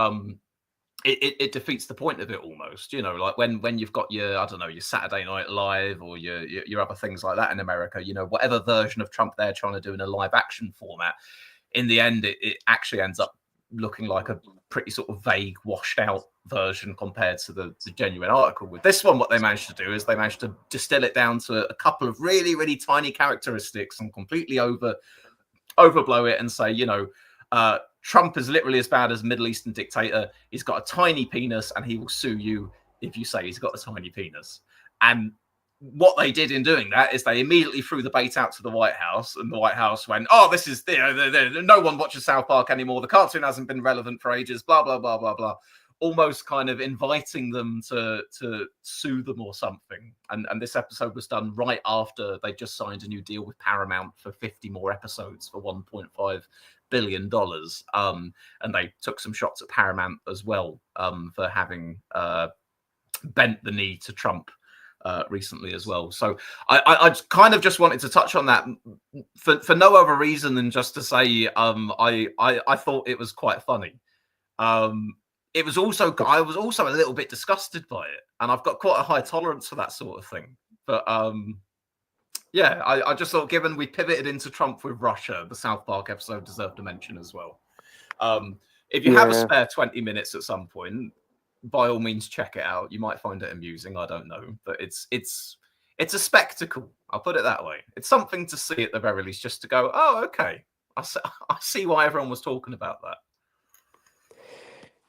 it defeats the point of it almost, like when you've got your, I don't know, your Saturday Night Live or your other things like that in America, whatever version of Trump they're trying to do in a live action format, in the end it actually ends up looking like a pretty sort of vague, washed out version compared to the genuine article. With this one, what they managed to do is they managed to distill it down to a couple of really, really tiny characteristics and completely overblow it and say, Trump is literally as bad as a Middle Eastern dictator. He's got a tiny penis and he will sue you if you say he's got a tiny penis. And what they did in doing that is they immediately threw the bait out to the White House, and the White House went, "Oh, this is no one watches South Park anymore. The cartoon hasn't been relevant for ages." Blah blah blah blah blah. Almost kind of inviting them to sue them or something. And this episode was done right after they just signed a new deal with Paramount for 50 more episodes for $1.5 billion. And they took some shots at Paramount as well for having bent the knee to Trump recently as well. So I kind of just wanted to touch on that for no other reason than just to say I thought it was quite funny. It was also, I was also a little bit disgusted by it, and I've got quite a high tolerance for that sort of thing. But yeah, I just thought, given we pivoted into Trump with Russia, the South Park episode deserved a mention as well. If you have a spare 20 minutes at some point, by all means check it out. You might find it amusing. I don't know, but it's a spectacle. I'll put it that way. It's something to see at the very least, just to go, oh, okay, I see why everyone was talking about that.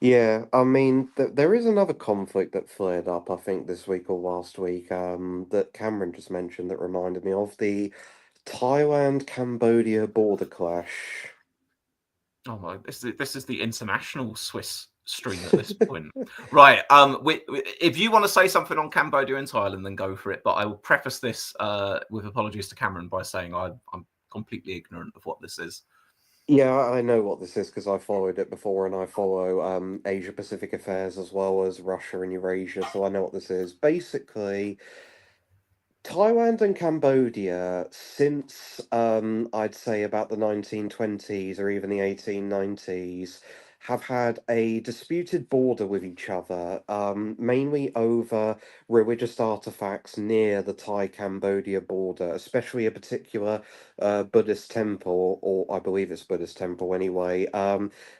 Yeah, I mean, there is another conflict that flared up, I think, this week or last week, that Cameron just mentioned that reminded me of the Thailand-Cambodia border clash. Oh my! This is the international Swiss stream at this point, right? If you want to say something on Cambodia and Thailand, then go for it. But I will preface this with apologies to Cameron by saying I'm completely ignorant of what this is. Yeah, I know what this is because I followed it before, and I follow Asia Pacific affairs as well as Russia and Eurasia, so I know what this is. Basically, Thailand and Cambodia, since I'd say about the 1920s or even the 1890s, have had a disputed border with each other, mainly over religious artifacts near the Thai-Cambodia border, especially a particular Buddhist temple, or I believe it's Buddhist temple anyway,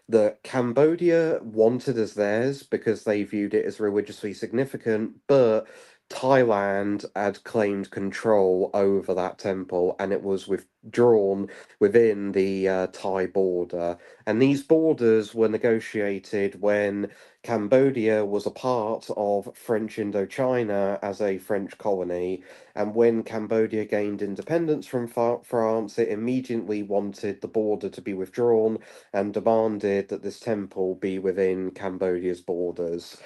that Cambodia wanted as theirs because they viewed it as religiously significant, but Thailand had claimed control over that temple and it was withdrawn within the Thai border. And these borders were negotiated when Cambodia was a part of French Indochina as a French colony. And when Cambodia gained independence from France, it immediately wanted the border to be withdrawn and demanded that this temple be within Cambodia's borders.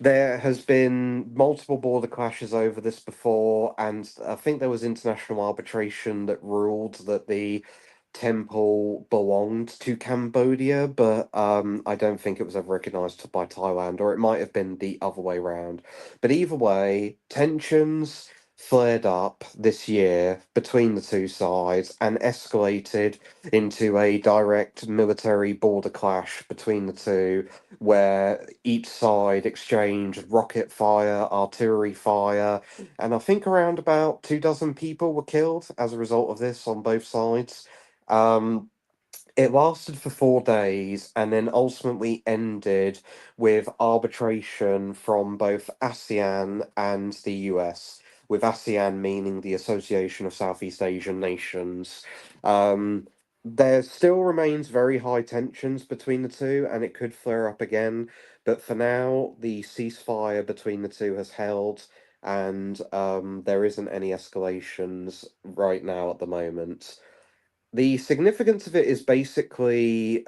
There has been multiple border clashes over this before, and I think there was international arbitration that ruled that the temple belonged to Cambodia, but I don't think it was ever recognized by Thailand, or it might have been the other way around. But either way, tensions flared up this year between the two sides and escalated into a direct military border clash between the two where each side exchanged rocket fire, artillery fire, and I think around about 2 dozen people were killed as a result of this on both sides. Um, it lasted for 4 days and then ultimately ended with arbitration from both ASEAN and the US, with ASEAN meaning the Association of Southeast Asian Nations. Um, there still remains very high tensions between the two, and it could flare up again. But for now, the ceasefire between the two has held, and there isn't any escalations right now at the moment. The significance of it is basically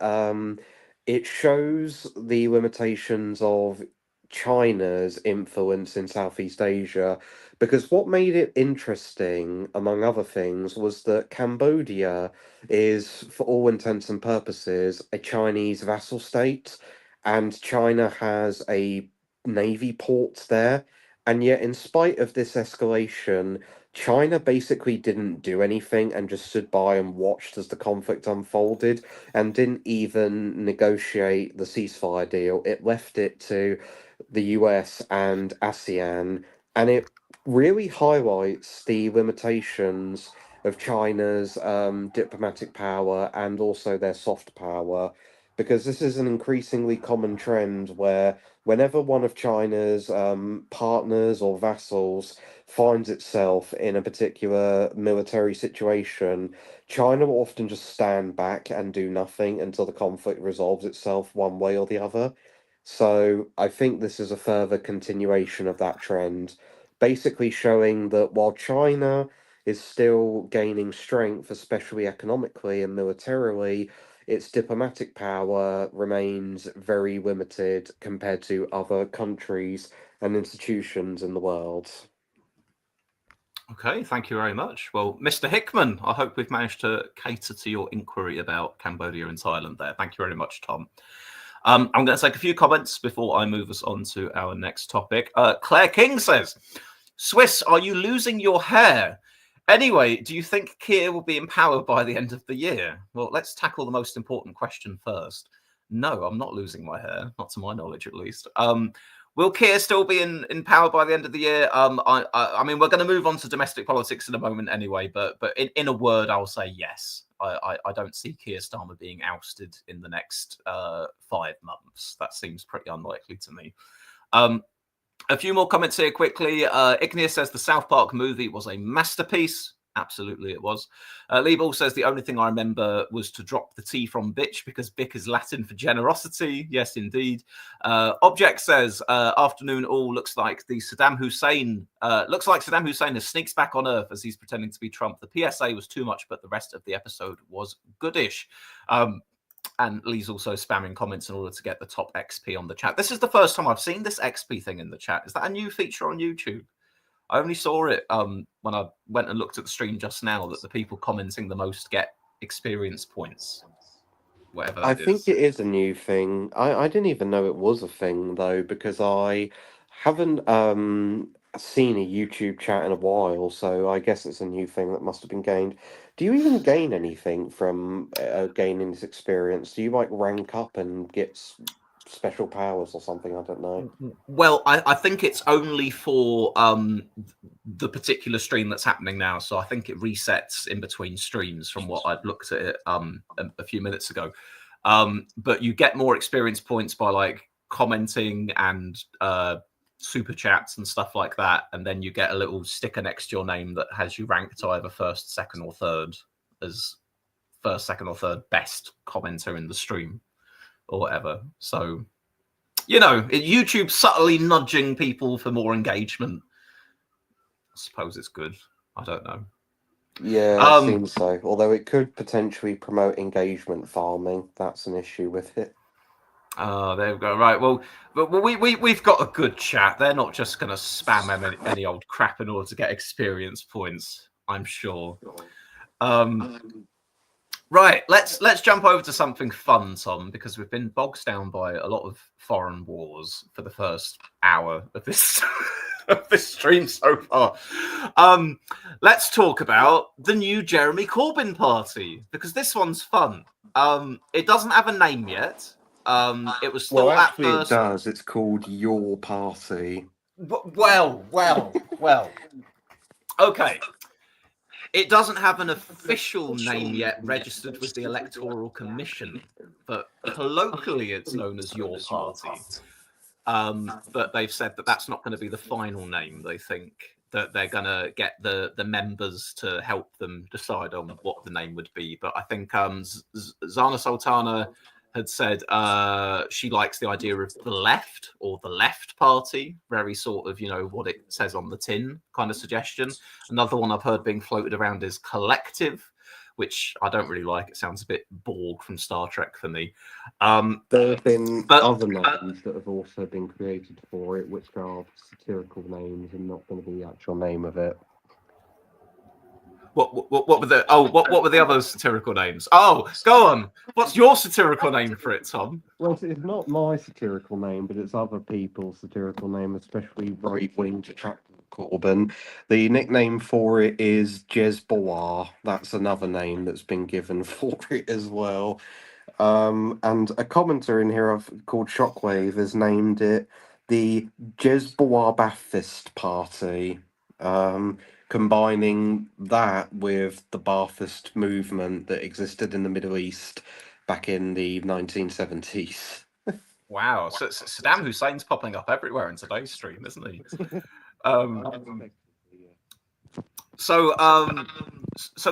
it shows the limitations of China's influence in Southeast Asia, because what made it interesting, among other things, was that Cambodia is, for all intents and purposes, a Chinese vassal state, and China has a navy port there. And yet, in spite of this escalation, China basically didn't do anything and just stood by and watched as the conflict unfolded and didn't even negotiate the ceasefire deal. It left it to the US and ASEAN, and it really highlights the limitations of China's diplomatic power and also their soft power, because this is an increasingly common trend where whenever one of China's partners or vassals finds itself in a particular military situation, China will often just stand back and do nothing until the conflict resolves itself one way or the other. So I think this is a further continuation of that trend, basically showing that while China is still gaining strength, especially economically and militarily, its diplomatic power remains very limited compared to other countries and institutions in the world. Okay, thank you very much. Well, Mr. Hickman, I hope we've managed to cater to your inquiry about Cambodia and Thailand there. Thank you very much, Tom. I'm going to take a few comments before I move us on to our next topic. Claire King says, Swiss, are you losing your hair? Anyway, do you think Keir will be in power by the end of the year? Well, let's tackle the most important question first. No, I'm not losing my hair, not to my knowledge at least. Will Keir still be in power by the end of the year? I mean, we're going to move on to domestic politics in a moment anyway, but in a word, I'll say yes. I don't see Keir Starmer being ousted in the next 5 months. That seems pretty unlikely to me. A few more comments here quickly. Igneous says the South Park movie was a masterpiece. Absolutely, it was. Liebel says the only thing I remember was to drop the T from bitch because bic is Latin for generosity. Yes, indeed. Object says afternoon all looks like Saddam Hussein has sneaks back on Earth as he's pretending to be Trump. The PSA was too much, but the rest of the episode was goodish. And Lee's also spamming comments in order to get the top XP on the chat. This is the first time I've seen this XP thing in the chat. Is that a new feature on YouTube? I only saw it when I went and looked at the stream just now, that the people commenting the most get experience points. Whatever that I think it is a new thing. I didn't even know it was a thing though, because I haven't seen a YouTube chat in a while, so I guess it's a new thing that must have been gained. Do you even gain anything from gaining this experience? Do you like rank up and get special powers or something? I don't know. Well, I think it's only for the particular stream that's happening now. So I think it resets in between streams from what I'd looked at it a few minutes ago. But you get more experience points by like commenting and super chats and stuff like that. And then you get a little sticker next to your name that has you ranked either first, second, or third as first, second, or third best commenter in the stream or whatever. So, you know, YouTube subtly nudging people for more engagement. I suppose it's good. I don't know. Yeah, it seems so. Although it could potentially promote engagement farming. That's an issue with it. Oh, there we go. Right. Well, we've got a good chat. They're not just going to spam any old crap in order to get experience points, I'm sure. Right, let's jump over to something fun, Tom, because we've been bogged down by a lot of foreign wars for the first hour of this of this stream so far. Let's talk about the new Jeremy Corbyn party, because this one's fun. It doesn't have a name yet. It was still at first. It does. It's called Your Party. Well. Okay. It doesn't have an official name yet registered with the Electoral Commission, but colloquially it's known as Your Party. But they've said that that's not going to be the final name. They think that they're going to get the members to help them decide on what the name would be. But I think Zana Sultana had said she likes the idea of the left or the left party, very sort of, you know, what it says on the tin kind of suggestion. Another one I've heard being floated around is collective, which I don't really like. It sounds a bit Borg from Star Trek for me. There have been other names that have also been created for it, which are satirical names and not going to be the actual name of it. What were the other satirical names? Oh, go on. What's your satirical name for it, Tom? Well, it's not my satirical name, but it's other people's satirical name, especially right-wing detractors of Corbyn. The nickname for it is Jezboar. That's another name that's been given for it as well. And a commenter in here called Shockwave has named it the Jezboar Ba'athist Party. Combining that with the Ba'athist movement that existed in the Middle East back in the 1970s. Wow, so Saddam Hussein's popping up everywhere in today's stream, isn't he? So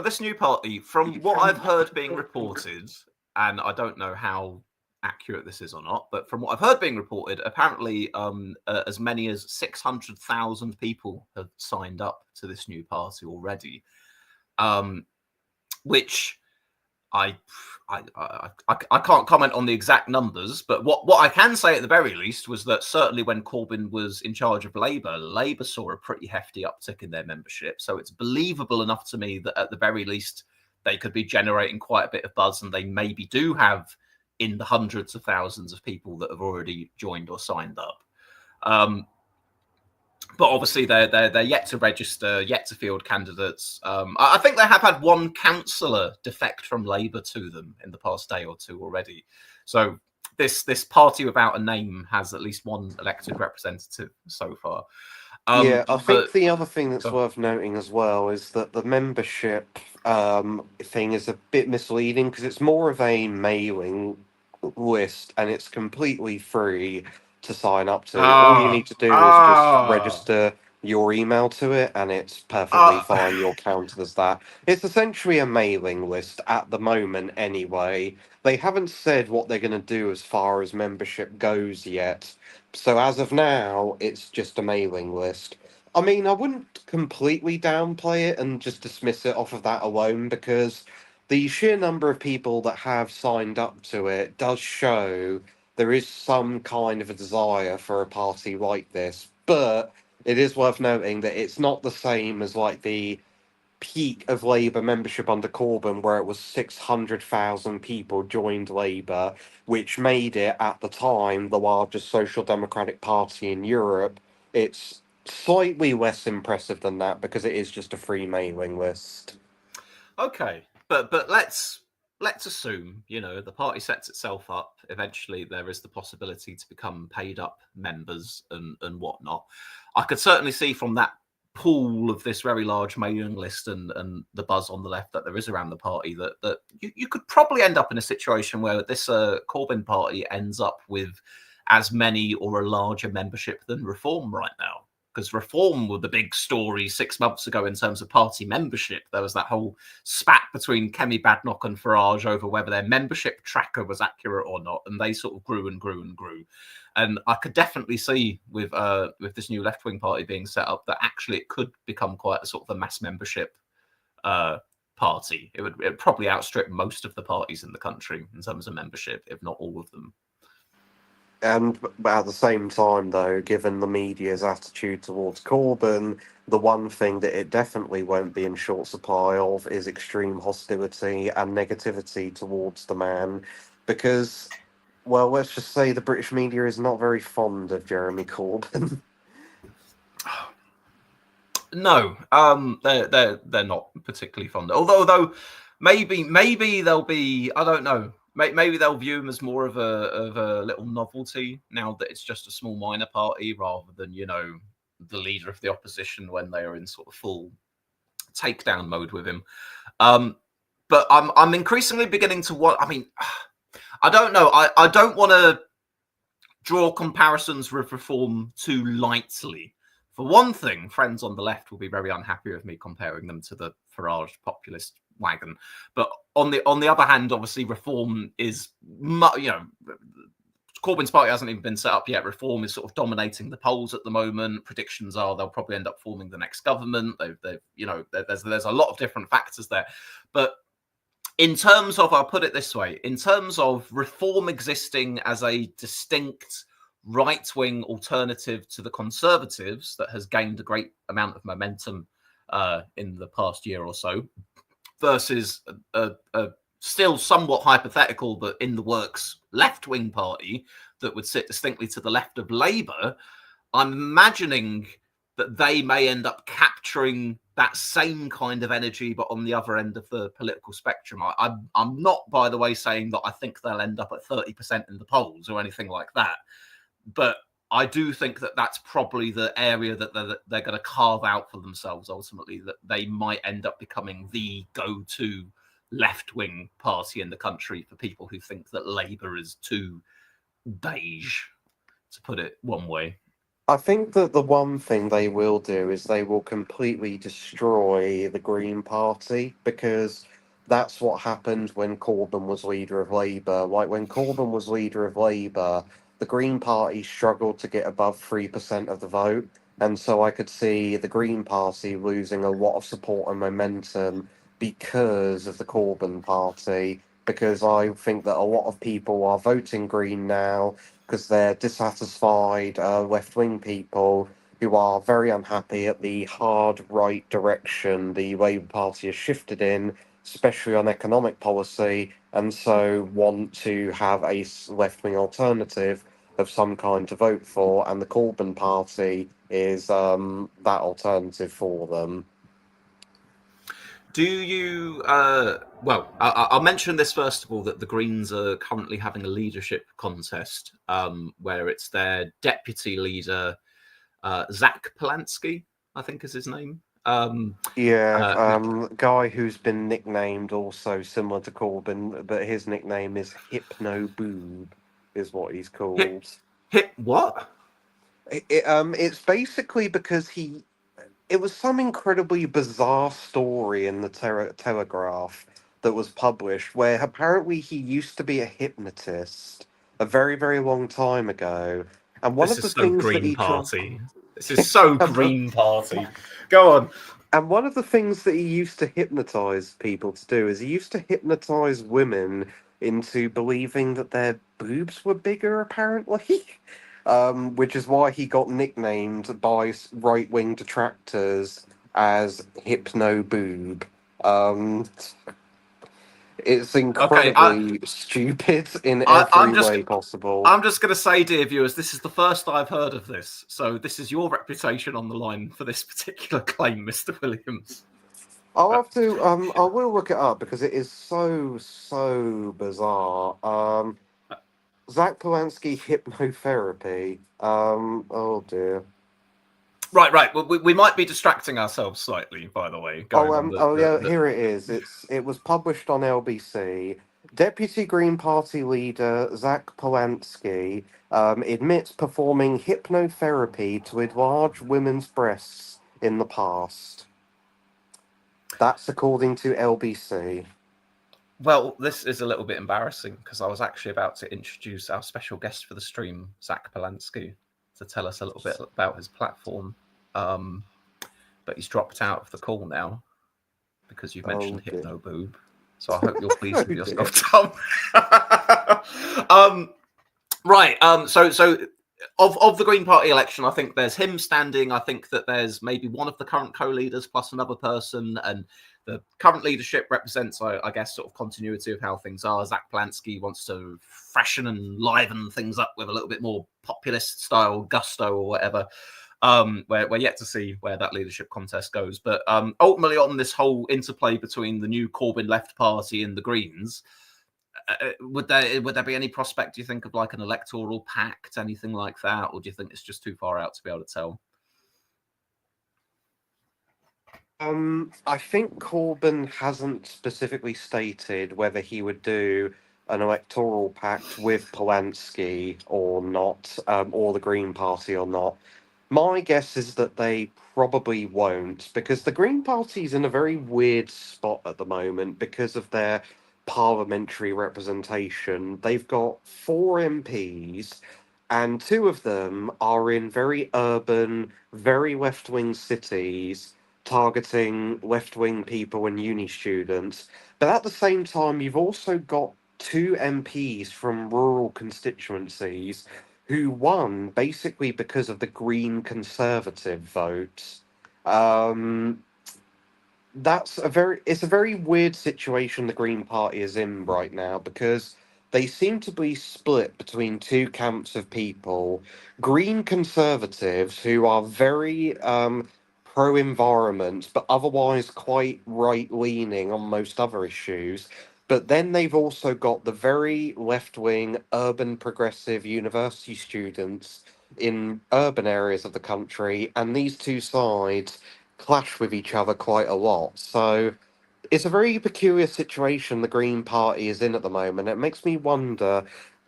this new party, from what I've heard being reported, and I don't know how accurate this is or not, but from what I've heard being reported, apparently as many as 600,000 people have signed up to this new party already, which I can't comment on the exact numbers, but what I can say at the very least was that certainly when Corbyn was in charge of Labour saw a pretty hefty uptick in their membership. So it's believable enough to me that at the very least they could be generating quite a bit of buzz, and they maybe do have in the hundreds of thousands of people that have already joined or signed up. But obviously they're yet to register, yet to field candidates. I think they have had one councillor defect from Labour to them in the past day or two already. So this party without a name has at least one elected representative so far. I think the other thing that's worth noting as well is that the membership thing is a bit misleading because it's more of a mailing list and it's completely free. to sign up to. All you Ah, need to do is just ah, register your email to it, and it's perfectly ah. fine. You're counted as that. It's essentially a mailing list at the moment, anyway. They haven't said what they're going to do as far as membership goes yet. So as of now, it's just a mailing list. I mean, I wouldn't completely downplay it and just dismiss it off of that alone, because the sheer number of people that have signed up to it does show there is some kind of a desire for a party like this. But it is worth noting that it's not the same as like the peak of Labour membership under Corbyn, where it was 600,000 people joined Labour, which made it at the time the largest social democratic party in Europe. It's slightly less impressive than that because it is just a free mailing list. Okay, but let's assume, you know, the party sets itself up. Eventually, there is the possibility to become paid up members and whatnot. I could certainly see from that pool of this very large mailing list and the buzz on the left that there is around the party that you could probably end up in a situation where this Corbyn party ends up with as many or a larger membership than Reform right now. Because Reform were the big story 6 months ago in terms of party membership. There was that whole spat between Kemi Badnoch and Farage over whether their membership tracker was accurate or not, and they sort of grew and grew and grew. And I could definitely see with this new left wing party being set up that actually it could become quite a sort of a mass membership party. It'd probably outstrip most of the parties in the country in terms of membership, if not all of them. And at the same time, though, given the media's attitude towards Corbyn, the one thing that it definitely won't be in short supply of is extreme hostility and negativity towards the man. Because, well, let's just say the British media is not very fond of Jeremy Corbyn. No, they're not particularly fond. Although maybe they'll be, I don't know. Maybe they'll view him as more of a little novelty now that it's just a small minor party rather than, you know, the leader of the opposition when they are in sort of full takedown mode with him. But I'm increasingly beginning to want. I mean, I don't know. I don't want to draw comparisons with Reform too lightly. For one thing, friends on the left will be very unhappy with me comparing them to the Farage populist wagon. But on the other hand, obviously, Reform is, you know, Corbyn's party hasn't even been set up yet. Reform is sort of dominating the polls at the moment. Predictions are they'll probably end up forming the next government. They've you know, there's a lot of different factors there. But in terms of, I'll put it this way, in terms of Reform existing as a distinct right-wing alternative to the Conservatives that has gained a great amount of momentum in the past year or so, versus a still somewhat hypothetical but in the works left-wing party that would sit distinctly to the left of Labour, I'm imagining that they may end up capturing that same kind of energy, but on the other end of the political spectrum. I'm not, by the way, saying that I think they'll end up at 30% in the polls or anything like that. But I do think that that's probably the area that they're going to carve out for themselves ultimately, that they might end up becoming the go-to left-wing party in the country for people who think that Labour is too beige, to put it one way. I think that the one thing they will do is they will completely destroy the Green Party, because that's what happened when Corbyn was leader of Labour. Like, when Corbyn was leader of Labour, the Green Party struggled to get above 3% of the vote. And so I could see the Green Party losing a lot of support and momentum because of the Corbyn Party. Because I think that a lot of people are voting Green now because they're dissatisfied left wing people who are very unhappy at the hard right direction the Labour Party has shifted in, especially on economic policy, and so want to have a left wing alternative of some kind to vote for, and the Corbyn Party is that alternative for them. Do you? Well, I'll mention this first of all, that the Greens are currently having a leadership contest where it's their deputy leader, Zach Polanski, I think is his name. Yeah, Uh, guy who's been nicknamed also similar to Corbyn, but his nickname is Hypno Boob, is what he's Hip, called. Hit what? It's basically because it was some incredibly bizarre story in the Telegraph that was published where apparently he used to be a hypnotist a very, very long time ago. And one This of the is so things that Green he tried. Party. This is so Green Party. Go on. And one of the things that he used to hypnotize people to do is he used to hypnotize women into believing that their boobs were bigger, apparently. Which is why he got nicknamed by right wing detractors as Hypno Boob. Um, it's Okay, incredibly stupid in I, every way possible. I'm just going to say, dear viewers, this is the first I've heard of this. So this is your reputation on the line for this particular claim, Mr. Williams. I'll have to. I will look it up because it is so bizarre. Zach Polanski hypnotherapy. Oh dear. Right. Well, we might be distracting ourselves slightly, by the way, going on Oh yeah, the... here it is. It was published on LBC. Deputy Green Party leader Zach Polanski admits performing hypnotherapy to enlarge women's breasts in the past. That's according to LBC. Well, this is a little bit embarrassing because I was actually about to introduce our special guest for the stream, Zach Polanski, to tell us a little bit about his platform. But he's dropped out of the call now because you've mentioned Hypno Boob. So I hope you're pleased with yourself, Tom. Right. So of the Green Party election, I think there's him standing. I think that there's maybe one of the current co-leaders plus another person, and the current leadership represents, I guess, sort of continuity of how things are. Zach Polanski wants to freshen and liven things up with a little bit more populist style gusto or whatever. We're yet to see where that leadership contest goes. But ultimately, on this whole interplay between the new Corbyn left party and the Greens, would there be any prospect, do you think, of like an electoral pact, anything like that? Or do you think it's just too far out to be able to tell? I think Corbyn hasn't specifically stated whether he would do an electoral pact with Polanski or not, or the Green Party or not. My guess is that they probably won't, because the Green Party's in a very weird spot at the moment because of their parliamentary representation. They've got 4 MPs, and 2 of them are in very urban, very left wing cities targeting left wing people and uni students. But at the same time, you've also got 2 MPs from rural constituencies who won basically because of the Green Conservative vote. Um, it's a very weird situation the Green Party is in right now because they seem to be split between 2 camps of people. Green conservatives who are very pro environment but otherwise quite right leaning on most other issues. But then they've also got the very left wing urban progressive university students in urban areas of the country, and these two sides clash with each other quite a lot. So it's a very peculiar situation the Green Party is in at the moment. It makes me wonder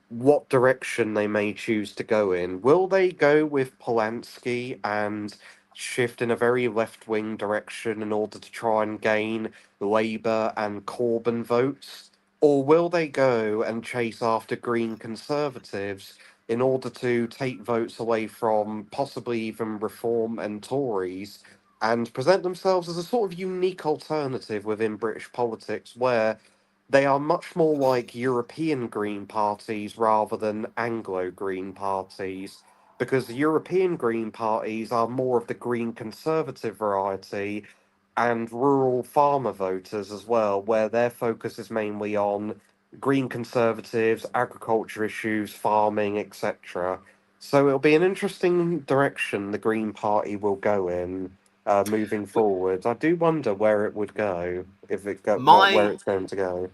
what direction they may choose to go in. Will they go with Polanski and shift in a very left wing direction in order to try and gain Labour and Corbyn votes? Or will they go and chase after Green Conservatives in order to take votes away from possibly even Reform and Tories and present themselves as a sort of unique alternative within British politics where they are much more like European Green parties rather than Anglo Green parties, because the European Green parties are more of the Green Conservative variety and rural farmer voters as well, where their focus is mainly on Green Conservatives, agriculture issues, farming, etc. So it'll be an interesting direction the Green Party will go in moving forward. I do wonder where it would go if it go where it's going to go.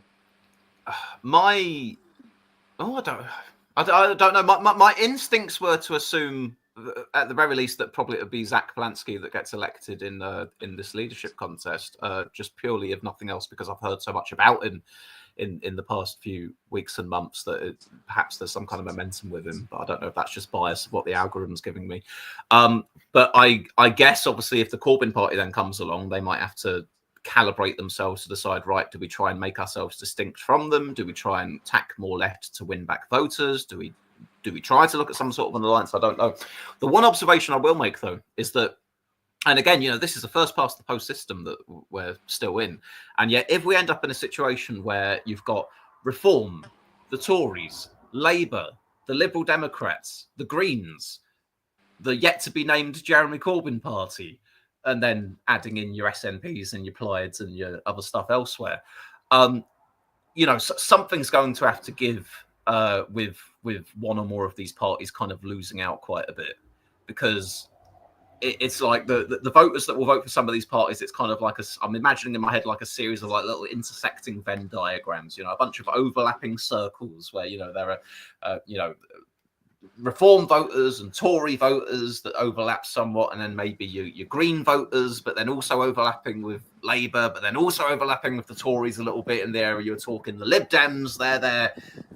I don't know. My instincts were to assume, at the very least, that probably it would be Zach Polanski that gets elected in this leadership contest, just purely if nothing else, because I've heard so much about him in the past few weeks and months that perhaps there's some kind of momentum with him, but I don't know if that's just bias of what the algorithm's giving me. But I guess obviously if the Corbyn party then comes along, they might have to calibrate themselves to decide, right, do we try and make ourselves distinct from them? Do we try and tack more left to win back voters? Do we try to look at some sort of an alliance? I don't know. The one observation I will make, though, is that, and again, this is the first past the post system that we're still in. And yet, if we end up in a situation where you've got Reform, the Tories, Labour, the Liberal Democrats, the Greens, the yet to be named Jeremy Corbyn party, and then adding in your SNPs and your Pleiades and your other stuff elsewhere, something's going to have to give with one or more of these parties kind of losing out quite a bit, because it's like the voters that will vote for some of these parties, it's kind of like I'm imagining in my head like a series of like little intersecting Venn diagrams, a bunch of overlapping circles where there are Reform voters and Tory voters that overlap somewhat, and then maybe your Green voters, but then also overlapping with Labour, but then also overlapping with the Tories a little bit in the area you're talking. The Lib Dems, they're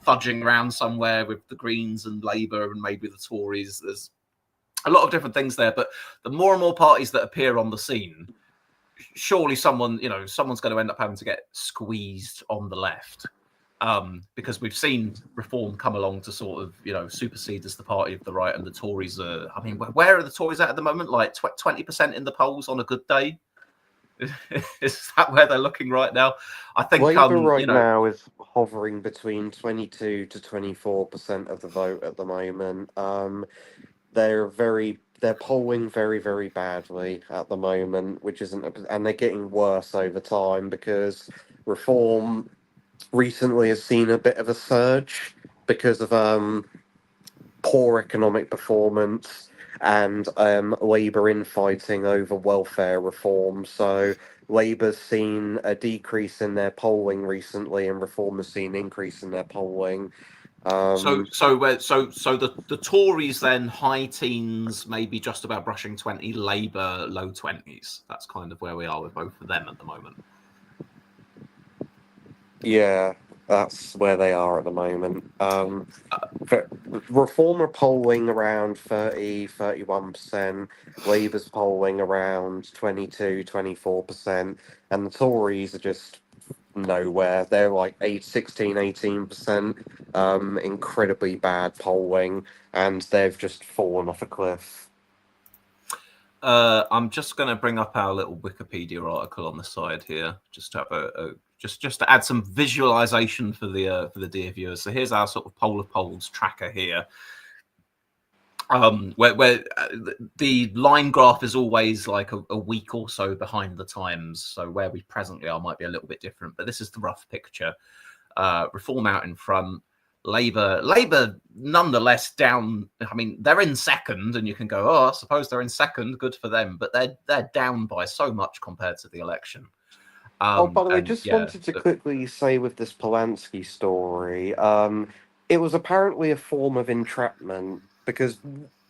fudging around somewhere with the Greens and Labour and maybe the Tories. There's a lot of different things there, but the more and more parties that appear on the scene, surely someone's going to end up having to get squeezed on the left. Because we've seen Reform come along to sort of, supersede as the party of the right, and the Tories are, I mean, where are the Tories at the moment? Like 20% in the polls on a good day? Is that where they're looking right now? I think Labour now is hovering between 22 to 24% of the vote at the moment. They're polling very, very badly at the moment, which and they're getting worse over time because Reform recently has seen a bit of a surge because of poor economic performance and Labour infighting over welfare reform. So Labour's seen a decrease in their polling recently, and Reform has seen an increase in their polling. So the Tories then high teens, maybe just about brushing 20, Labour low 20s. That's kind of where we are with both of them at the moment. Yeah, that's where they are at the moment. Reform are polling around 31%, Labour's polling around 24%, and the Tories are just nowhere. They're like 18%, incredibly bad polling, and they've just fallen off a cliff. I'm just going to bring up our little Wikipedia article on the side here, just to have just to add some visualization for the dear viewers. So here's our sort of poll of polls tracker here, where the line graph is always like a week or so behind the times. So where we presently are might be a little bit different, but this is the rough picture. Reform out in front. Labour nonetheless down. I mean, they're in second, and you can go, oh, I suppose they're in second, good for them, but they're down by so much compared to the election. By the way, just wanted to quickly say with this Polanski story, it was apparently a form of entrapment because,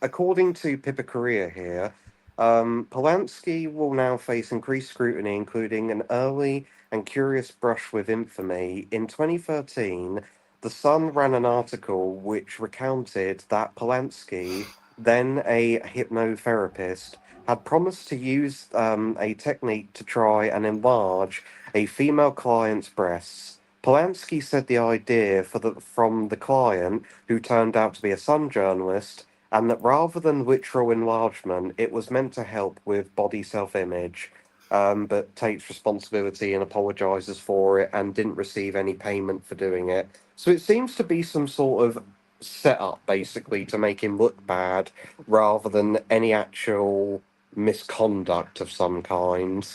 according to Pippa Korea here, Polanski will now face increased scrutiny, including an early and curious brush with infamy. In 2013, The Sun ran an article which recounted that Polanski, then a hypnotherapist, had promised to use a technique to try and enlarge a female client's breasts. Polanski said the idea from the client, who turned out to be a Sun journalist, and that rather than literal enlargement, it was meant to help with body self-image, but takes responsibility and apologizes for it and didn't receive any payment for doing it. So it seems to be some sort of setup, basically, to make him look bad rather than any actual misconduct of some kind.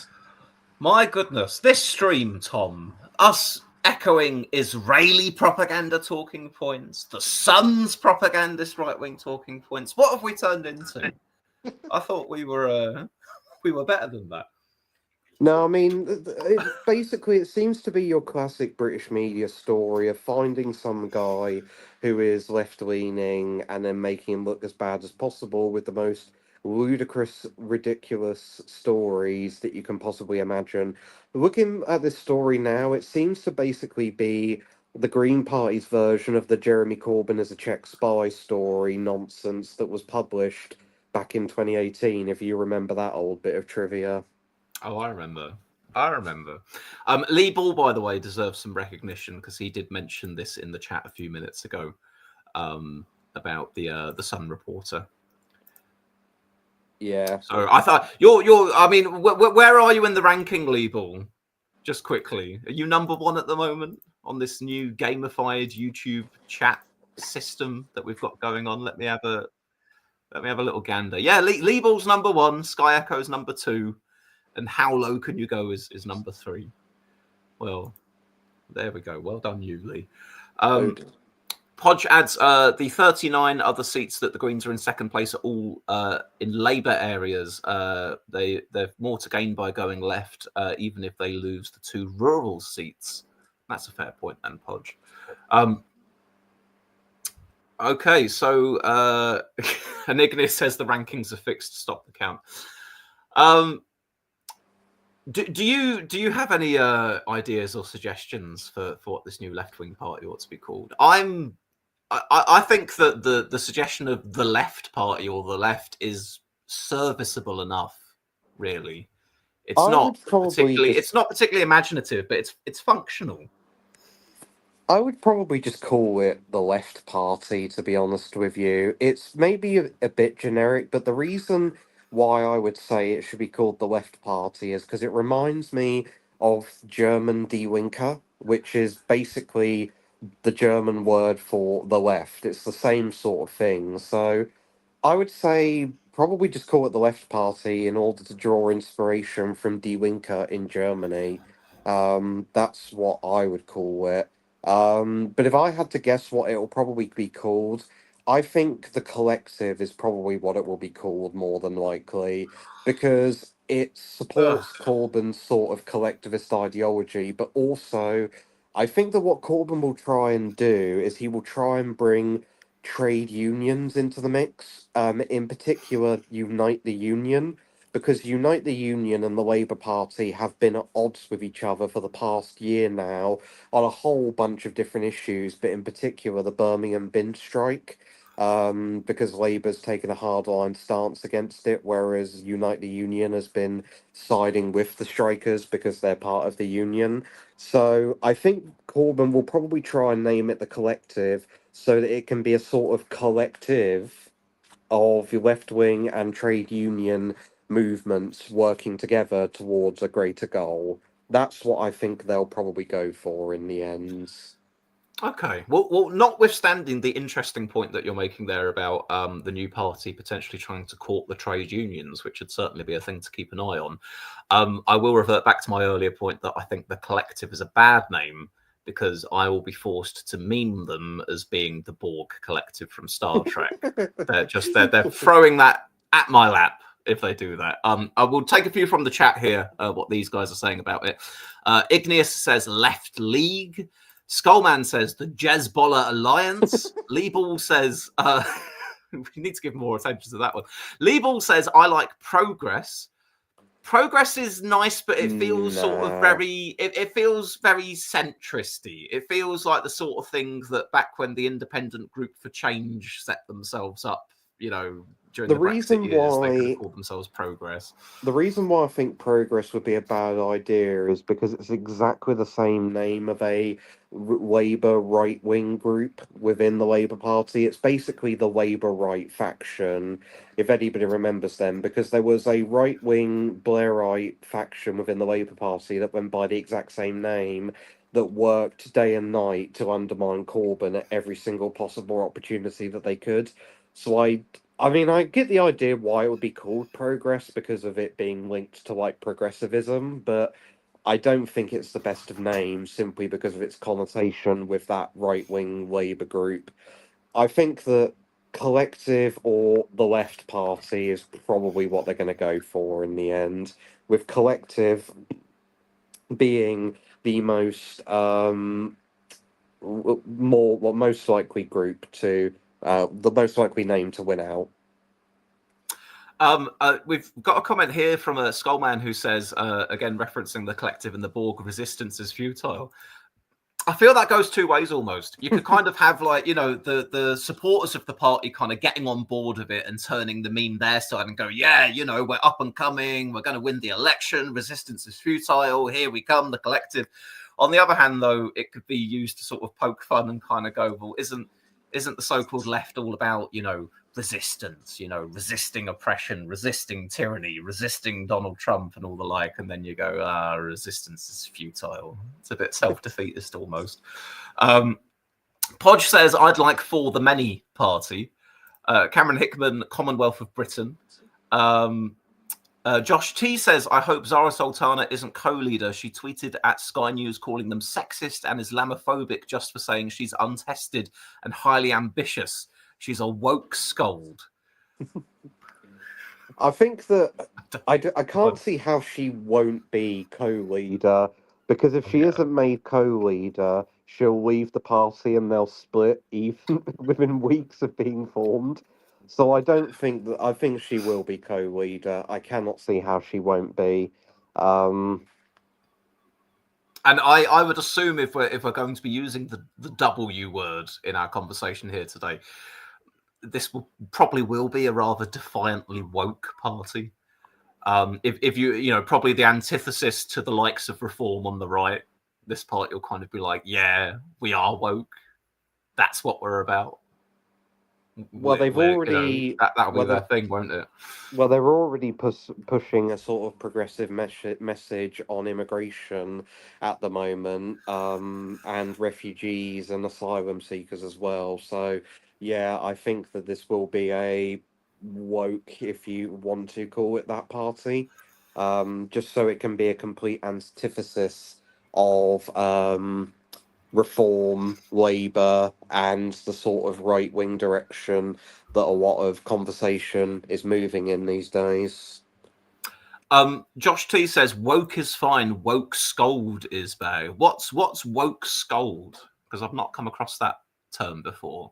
My goodness, this stream, Tom, us echoing Israeli propaganda talking points, the Sun's propagandist right-wing talking points. What have we turned into? I thought we were better than that. No, I mean, basically, it seems to be your classic British media story of finding some guy who is left-leaning and then making him look as bad as possible with the most ludicrous, ridiculous stories that you can possibly imagine. Looking at this story now, it seems to basically be the Green Party's version of the Jeremy Corbyn as a Czech spy story nonsense that was published back in 2018, if you remember that old bit of trivia. Oh, I remember. I remember. Lee Ball, by the way, deserves some recognition because he did mention this in the chat a few minutes ago about the Sun reporter. Yeah. So I thought you're. I mean, where are you in the ranking, Lee Ball? Just quickly, are you number one at the moment on this new gamified YouTube chat system that we've got going on? Let me have a little gander. Yeah, Lee Ball's number one, Sky Echo's number two, and How Low Can You Go is number three. Well, there we go. Well done, you, Lee. Podge adds the 39 other seats that the Greens are in second place are all in Labour areas. They've more to gain by going left, even if they lose the two rural seats. That's a fair point, then, Podge. Okay, so Anignis says the rankings are fixed to stop the count. Do you have any ideas or suggestions for what this new left-wing party ought to be called? I think that the suggestion of the left party or the left is serviceable enough. Really, it's not particularly imaginative, but it's functional. I would probably just call it the Left Party, to be honest with you. It's maybe a bit generic, but the reason why I would say it should be called the Left Party is because it reminds me of German Die Linke, which is basically the German word for the left. It's the same sort of thing. So I would say probably just call it the Left Party in order to draw inspiration from Die Linke in Germany. That's what I would call it. But if I had to guess what it will probably be called, I think the Collective is probably what it will be called more than likely because it supports Corbyn's sort of collectivist ideology, but also I think that what Corbyn will try and do is he will try and bring trade unions into the mix, in particular, Unite the Union, because Unite the Union and the Labour Party have been at odds with each other for the past year now on a whole bunch of different issues, but in particular, the Birmingham bin strike. Because Labour's taken a hardline stance against it, whereas Unite the Union has been siding with the strikers because they're part of the union. So I think Corbyn will probably try and name it the Collective so that it can be a sort of collective of left wing and trade union movements working together towards a greater goal. That's what I think they'll probably go for in the end. Okay. Well, notwithstanding the interesting point that you're making there about the new party potentially trying to court the trade unions, which would certainly be a thing to keep an eye on, I will revert back to my earlier point that I think the Collective is a bad name because I will be forced to meme them as being the Borg Collective from Star Trek. they're throwing that at my lap if they do that. I will take a few from the chat here, what these guys are saying about it. Igneous says Left League. Skullman says the Jezbollah Alliance. Liebel says, we need to give more attention to that one. Liebel says, I like Progress. Progress is nice, but it feels sort of very, it feels very centristy. It feels like the sort of thing that back when the Independent Group for Change set themselves up, during the Brexit years, they could have called themselves Progress. The reason why I think Progress would be a bad idea is because it's exactly the same name of a Labour right wing group within the Labour Party. It's basically the Labour right faction, if anybody remembers them, because there was a right wing Blairite faction within the Labour Party that went by the exact same name that worked day and night to undermine Corbyn at every single possible opportunity that they could. So I mean, I get the idea why it would be called Progress because of it being linked to like progressivism, but I don't think it's the best of names simply because of its connotation with that right wing Labour group. I think that Collective or the Left Party is probably what they're going to go for in the end, with Collective being the most likely group to the most likely name to win out. We've got a comment here from a Skullman who says, again, referencing the collective and the Borg, resistance is futile. I feel that goes two ways almost. You could kind of have like, the supporters of the party kind of getting on board of it and turning the meme their side and go, yeah, we're up and coming. We're going to win the election. Resistance is futile. Here we come, the collective. On the other hand, though, it could be used to sort of poke fun and kind of go, well, isn't the so-called left all about, resistance, resisting oppression, resisting tyranny, resisting Donald Trump and all the like, and then you go, resistance is futile. It's a bit self-defeatist almost. Podge says, I'd like for the many party. Cameron Hickman, Commonwealth of Britain. Josh T says, I hope Zara Sultana isn't co-leader. She tweeted at Sky News calling them sexist and Islamophobic just for saying she's untested and highly ambitious. She's a woke scold. I think that I can't see how she won't be co-leader, because if she isn't made co-leader, she'll leave the party and they'll split even within weeks of being formed. So I don't think that. I think she will be co-leader. I cannot see how she won't be. And I would assume if we're going to be using the W word in our conversation here today, this probably will be a rather defiantly woke party. If you probably the antithesis to the likes of Reform on the right, this party will kind of be like, yeah, we are woke. That's what we're about. Well, they've already that'll be their thing, won't it? Well, they're already pushing a sort of progressive message on immigration at the moment, and refugees and asylum seekers as well. So, yeah, I think that this will be a woke, if you want to call it that, party, just so it can be a complete antithesis of Reform, Labour, and the sort of right wing direction that a lot of conversation is moving in these days. Josh T says woke is fine, woke scold is bad. What's woke scold? Because I've not come across that term before.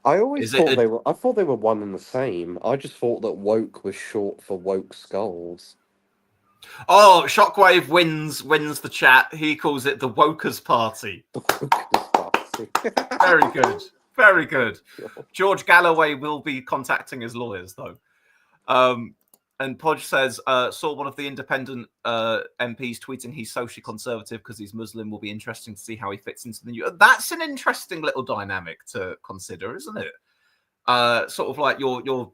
I always thought they were. I thought they were one and the same. I just thought that woke was short for woke scolds. Oh, Shockwave wins the chat. He calls it the Wokers Party. The Wokers Party. Very good. Very good. George Galloway will be contacting his lawyers, though. And Podge says, saw one of the independent MPs tweeting he's socially conservative because he's Muslim. Will be interesting to see how he fits into the new. That's an interesting little dynamic to consider, isn't it? Sort of like your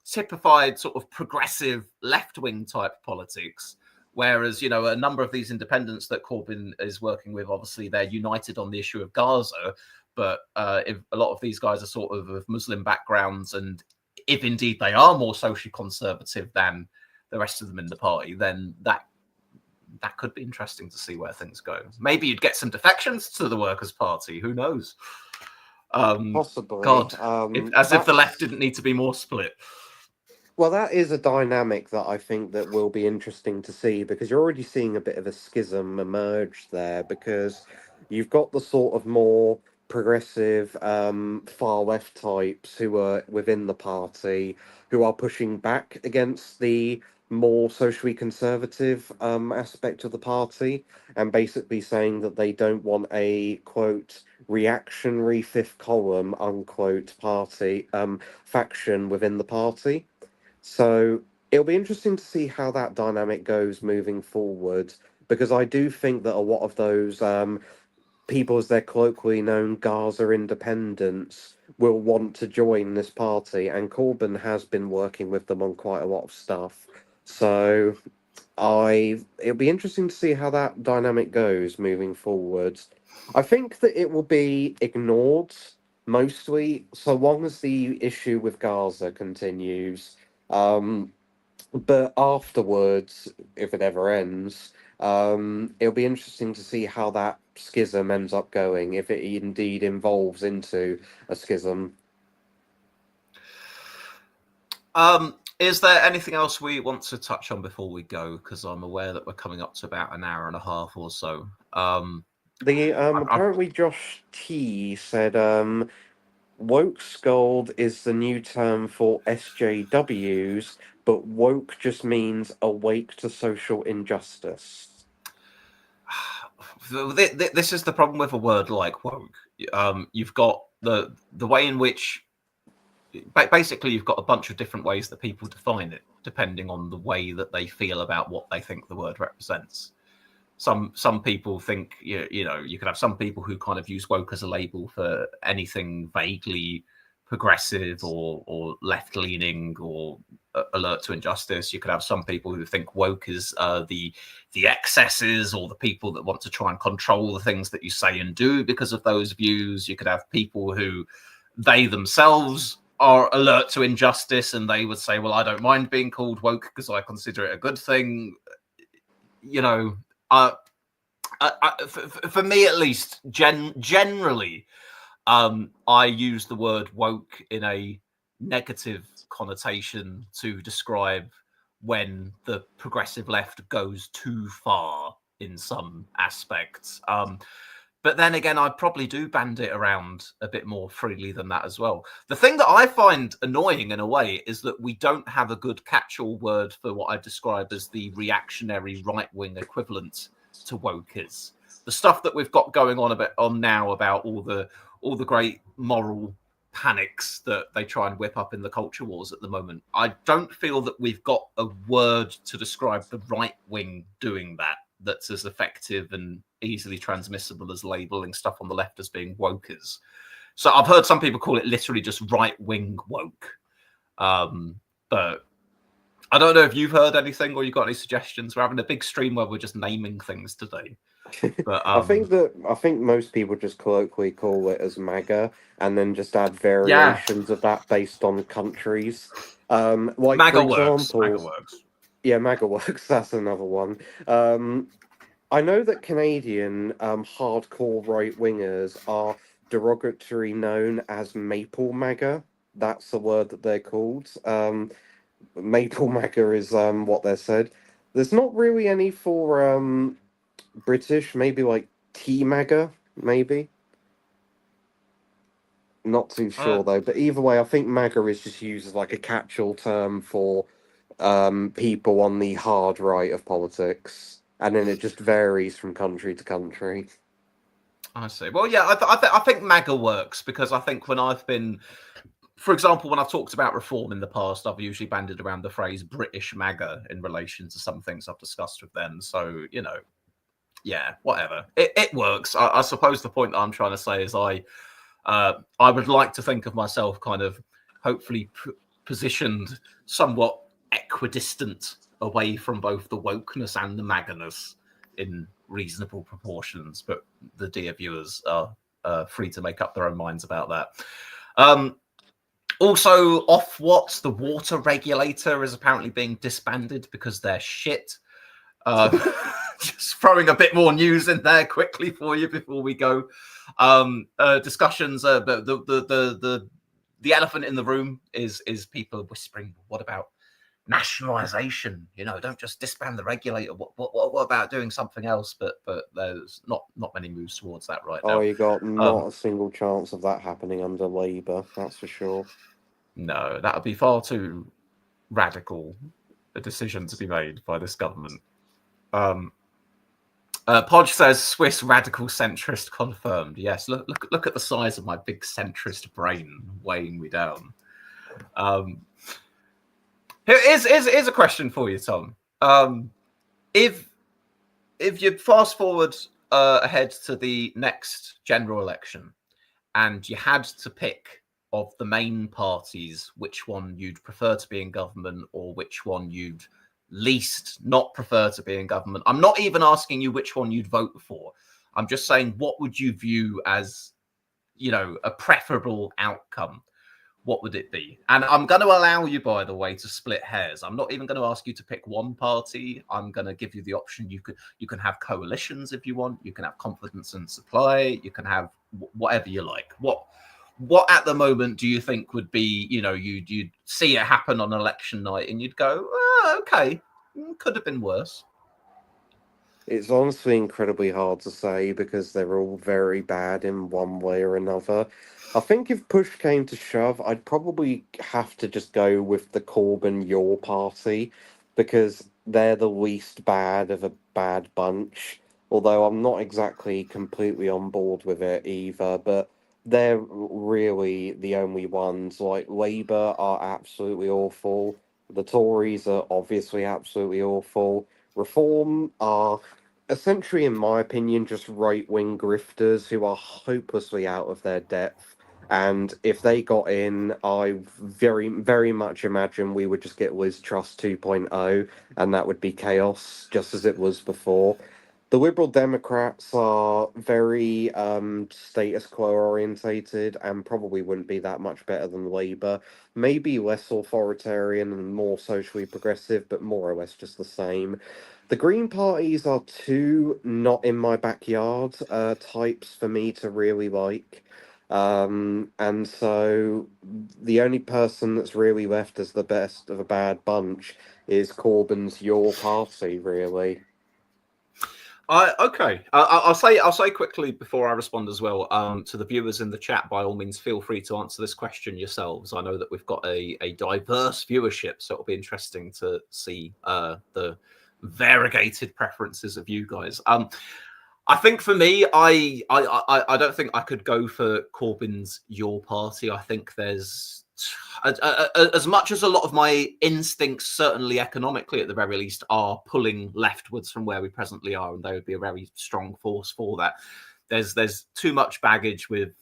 typified sort of progressive left-wing type politics, whereas a number of these independents that Corbyn is working with, obviously they're united on the issue of Gaza, but if a lot of these guys are sort of Muslim backgrounds, and if indeed they are more socially conservative than the rest of them in the party, then that could be interesting to see where things go. Maybe you'd get some defections to the Workers' Party. Who knows? Possibly. God, if the left didn't need to be more split. Well, that is a dynamic that I think that will be interesting to see, because you're already seeing a bit of a schism emerge there, because you've got the sort of more progressive far left types who are within the party who are pushing back against the more socially conservative aspect of the party, and basically saying that they don't want a quote reactionary fifth column unquote party faction within the party. So it'll be interesting to see how that dynamic goes moving forward, because I do think that a lot of those people, as they're colloquially known, Gaza independents, will want to join this party, and Corbyn has been working with them on quite a lot of stuff. So it'll be interesting to see how that dynamic goes moving forward. I think that it will be ignored mostly so long as the issue with Gaza continues. But afterwards, if it ever ends, it'll be interesting to see how that schism ends up going, if it indeed evolves into a schism. Is there anything else we want to touch on before we go? Because I'm aware that we're coming up to about an hour and a half or so. Apparently Josh T said Woke scold is the new term for SJWs, but woke just means awake to social injustice. This is the problem with a word like woke. You've got the way in which basically you've got a bunch of different ways that people define it, depending on the way that they feel about what they think the word represents. Some people think you know you could have some people who kind of use woke as a label for anything vaguely progressive or left leaning or alert to injustice. You could have some people who think woke is the excesses or the people that want to try and control the things that you say and do because of those views. You could have people who they themselves are alert to injustice and they would say, well, I don't mind being called woke because I consider it a good thing. You know, for me at least, generally, I use the word woke in a negative connotation to describe when the progressive left goes too far in some aspects. But then again, I probably do band it around a bit more freely than that as well. The thing that I find annoying in a way is that we don't have a good catch-all word for what I describe as the reactionary right-wing equivalent to woke is. The stuff that we've got going on now about all the great moral panics that they try and whip up in the culture wars at the moment. I don't feel that we've got a word to describe the right wing doing that's as effective and easily transmissible as labeling stuff on the left as being wokers. So I've heard some people call it literally just right wing woke. But I don't know if you've heard anything or you've got any suggestions. We're having a big stream where we're just naming things today. But I think most people just colloquially call it as MAGA, and then just add yeah, variations of that based on countries. Like for MAGA works. MAGA example, works. yeah, MAGA works. That's another one. I know that Canadian hardcore right wingers are derogatory known as Maple MAGA. That's the word that they're called. Maple MAGA is what they're said. There's not really any for British, maybe like Tea MAGA, maybe. Not too Uh, sure though. But either way, I think MAGA is just used as like a catch-all term for people on the hard right of politics, and then it just varies from country to country. I see. Well, yeah, I think MAGA works because I think when I've been, for example, when I've talked about reform in the past, I've usually banded around the phrase British MAGA in relation to some things I've discussed with them. So, you know, yeah, whatever. It works. I suppose the point that I'm trying to say is I would like to think of myself kind of hopefully positioned somewhat equidistant away from both the wokeness and the magness in reasonable proportions, but the dear viewers are free to make up their own minds about that. Also, Ofwat, the water regulator, is apparently being disbanded because they're shit. Just throwing a bit more news in there quickly for you before we go. Discussions, but the elephant in the room is people whispering, "What about nationalisation? You know, don't just disband the regulator. What about doing something else?" But there's not many moves towards that right Oh, now. you got not a single chance of that happening under Labour, that's for sure. No, that would be far too radical a decision to be made by this government. Podge says Swiss radical centrist confirmed. Yes, look at the size of my big centrist brain weighing me down. Here's a question for you, Tom. If you fast forward ahead to the next general election, and you had to pick of the main parties which one you'd prefer to be in government or which one you'd least not prefer to be in government. I'm not even asking you which one you'd vote for. I'm just saying what would you view as, you know, a preferable outcome? What would it be? And I'm going to allow you, by the way, to split hairs. I'm not even going to ask you to pick one party. I'm going to give you the option. You can have coalitions if you want. You can have confidence and supply. You can have whatever you like. What at the moment do you think would be, you know, you'd see it happen on election night and you'd go, oh, okay, could have been worse. It's honestly incredibly hard to say because they're all very bad in one way or another. I think if push came to shove, I'd probably have to just go with the Corbyn Your Party because they're the least bad of a bad bunch. Although I'm not exactly completely on board with it either, but they're really the only ones. Like, Labour are absolutely awful. The Tories are obviously absolutely awful. Reform are essentially, in my opinion, just right wing grifters who are hopelessly out of their depth. And if they got in, I very, very much imagine we would just get Liz Truss 2.0, and that would be chaos, just as it was before. The Liberal Democrats are very status quo orientated and probably wouldn't be that much better than Labour. Maybe less authoritarian and more socially progressive, but more or less just the same. The Green parties are two not in my backyard types for me to really like. And so the only person that's really left as the best of a bad bunch is Corbyn's Your Party, really. Okay. I'll say quickly before I respond as well. To the viewers in the chat, by all means, feel free to answer this question yourselves. I know that we've got a diverse viewership, so it'll be interesting to see the variegated preferences of you guys. I think for me, I don't think I could go for Corbyn's Your Party. I think there's as much as a lot of my instincts, certainly economically at the very least, are pulling leftwards from where we presently are, and they would be a very strong force for that. There's too much baggage with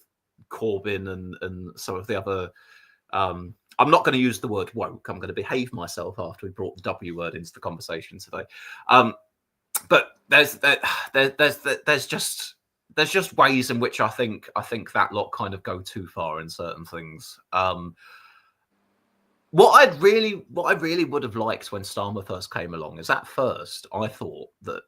Corbyn and some of the other. I'm not going to use the word woke. I'm going to behave myself after we brought the W word into the conversation today. But there's just ways in which I think that lot kind of go too far in certain things. What I really would have liked when Starmer first came along is, at first I thought that,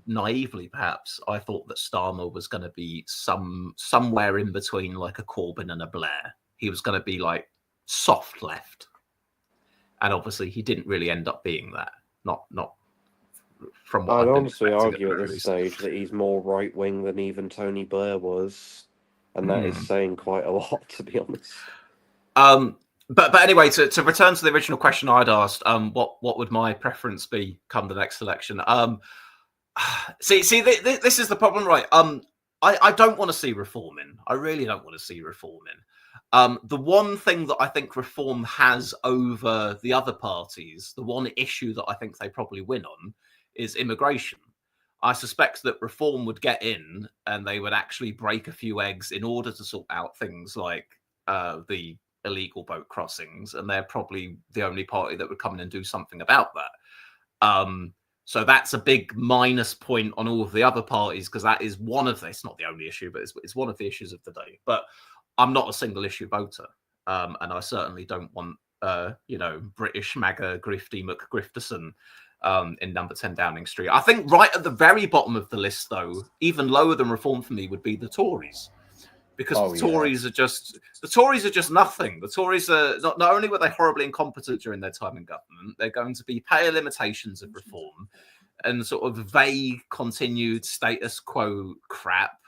naively perhaps, I thought that Starmer was going to be somewhere in between like a Corbyn and a Blair. He was going to be like soft left, and obviously he didn't really end up being that. Not from what I'd I've been honestly expecting at the argue at very this least. stage that he's more right wing than even Tony Blair was, and that is saying quite a lot, to be honest. But anyway, to return to the original question I'd asked, what would my preference be come the next election? This is the problem, right? I don't want to see reform in. I really don't want to see reform in. The one thing that I think reform has over the other parties, the one issue that I think they probably win on, is immigration. I suspect that reform would get in and they would actually break a few eggs in order to sort out things like the illegal boat crossings, and they're probably the only party that would come in and do something about that. So that's a big minus point on all of the other parties, because that is one of it's not the only issue, but it's one of the issues of the day. But I'm not a single issue voter, and I certainly don't want British MAGA Grifty McGrifterson in number 10 Downing Street. I think right at the very bottom of the list, though, even lower than reform for me, would be the Tories. Because the Tories are just nothing. The Tories are not only were they horribly incompetent during their time in government, they're going to be pale imitations of reform and sort of vague continued status quo crap.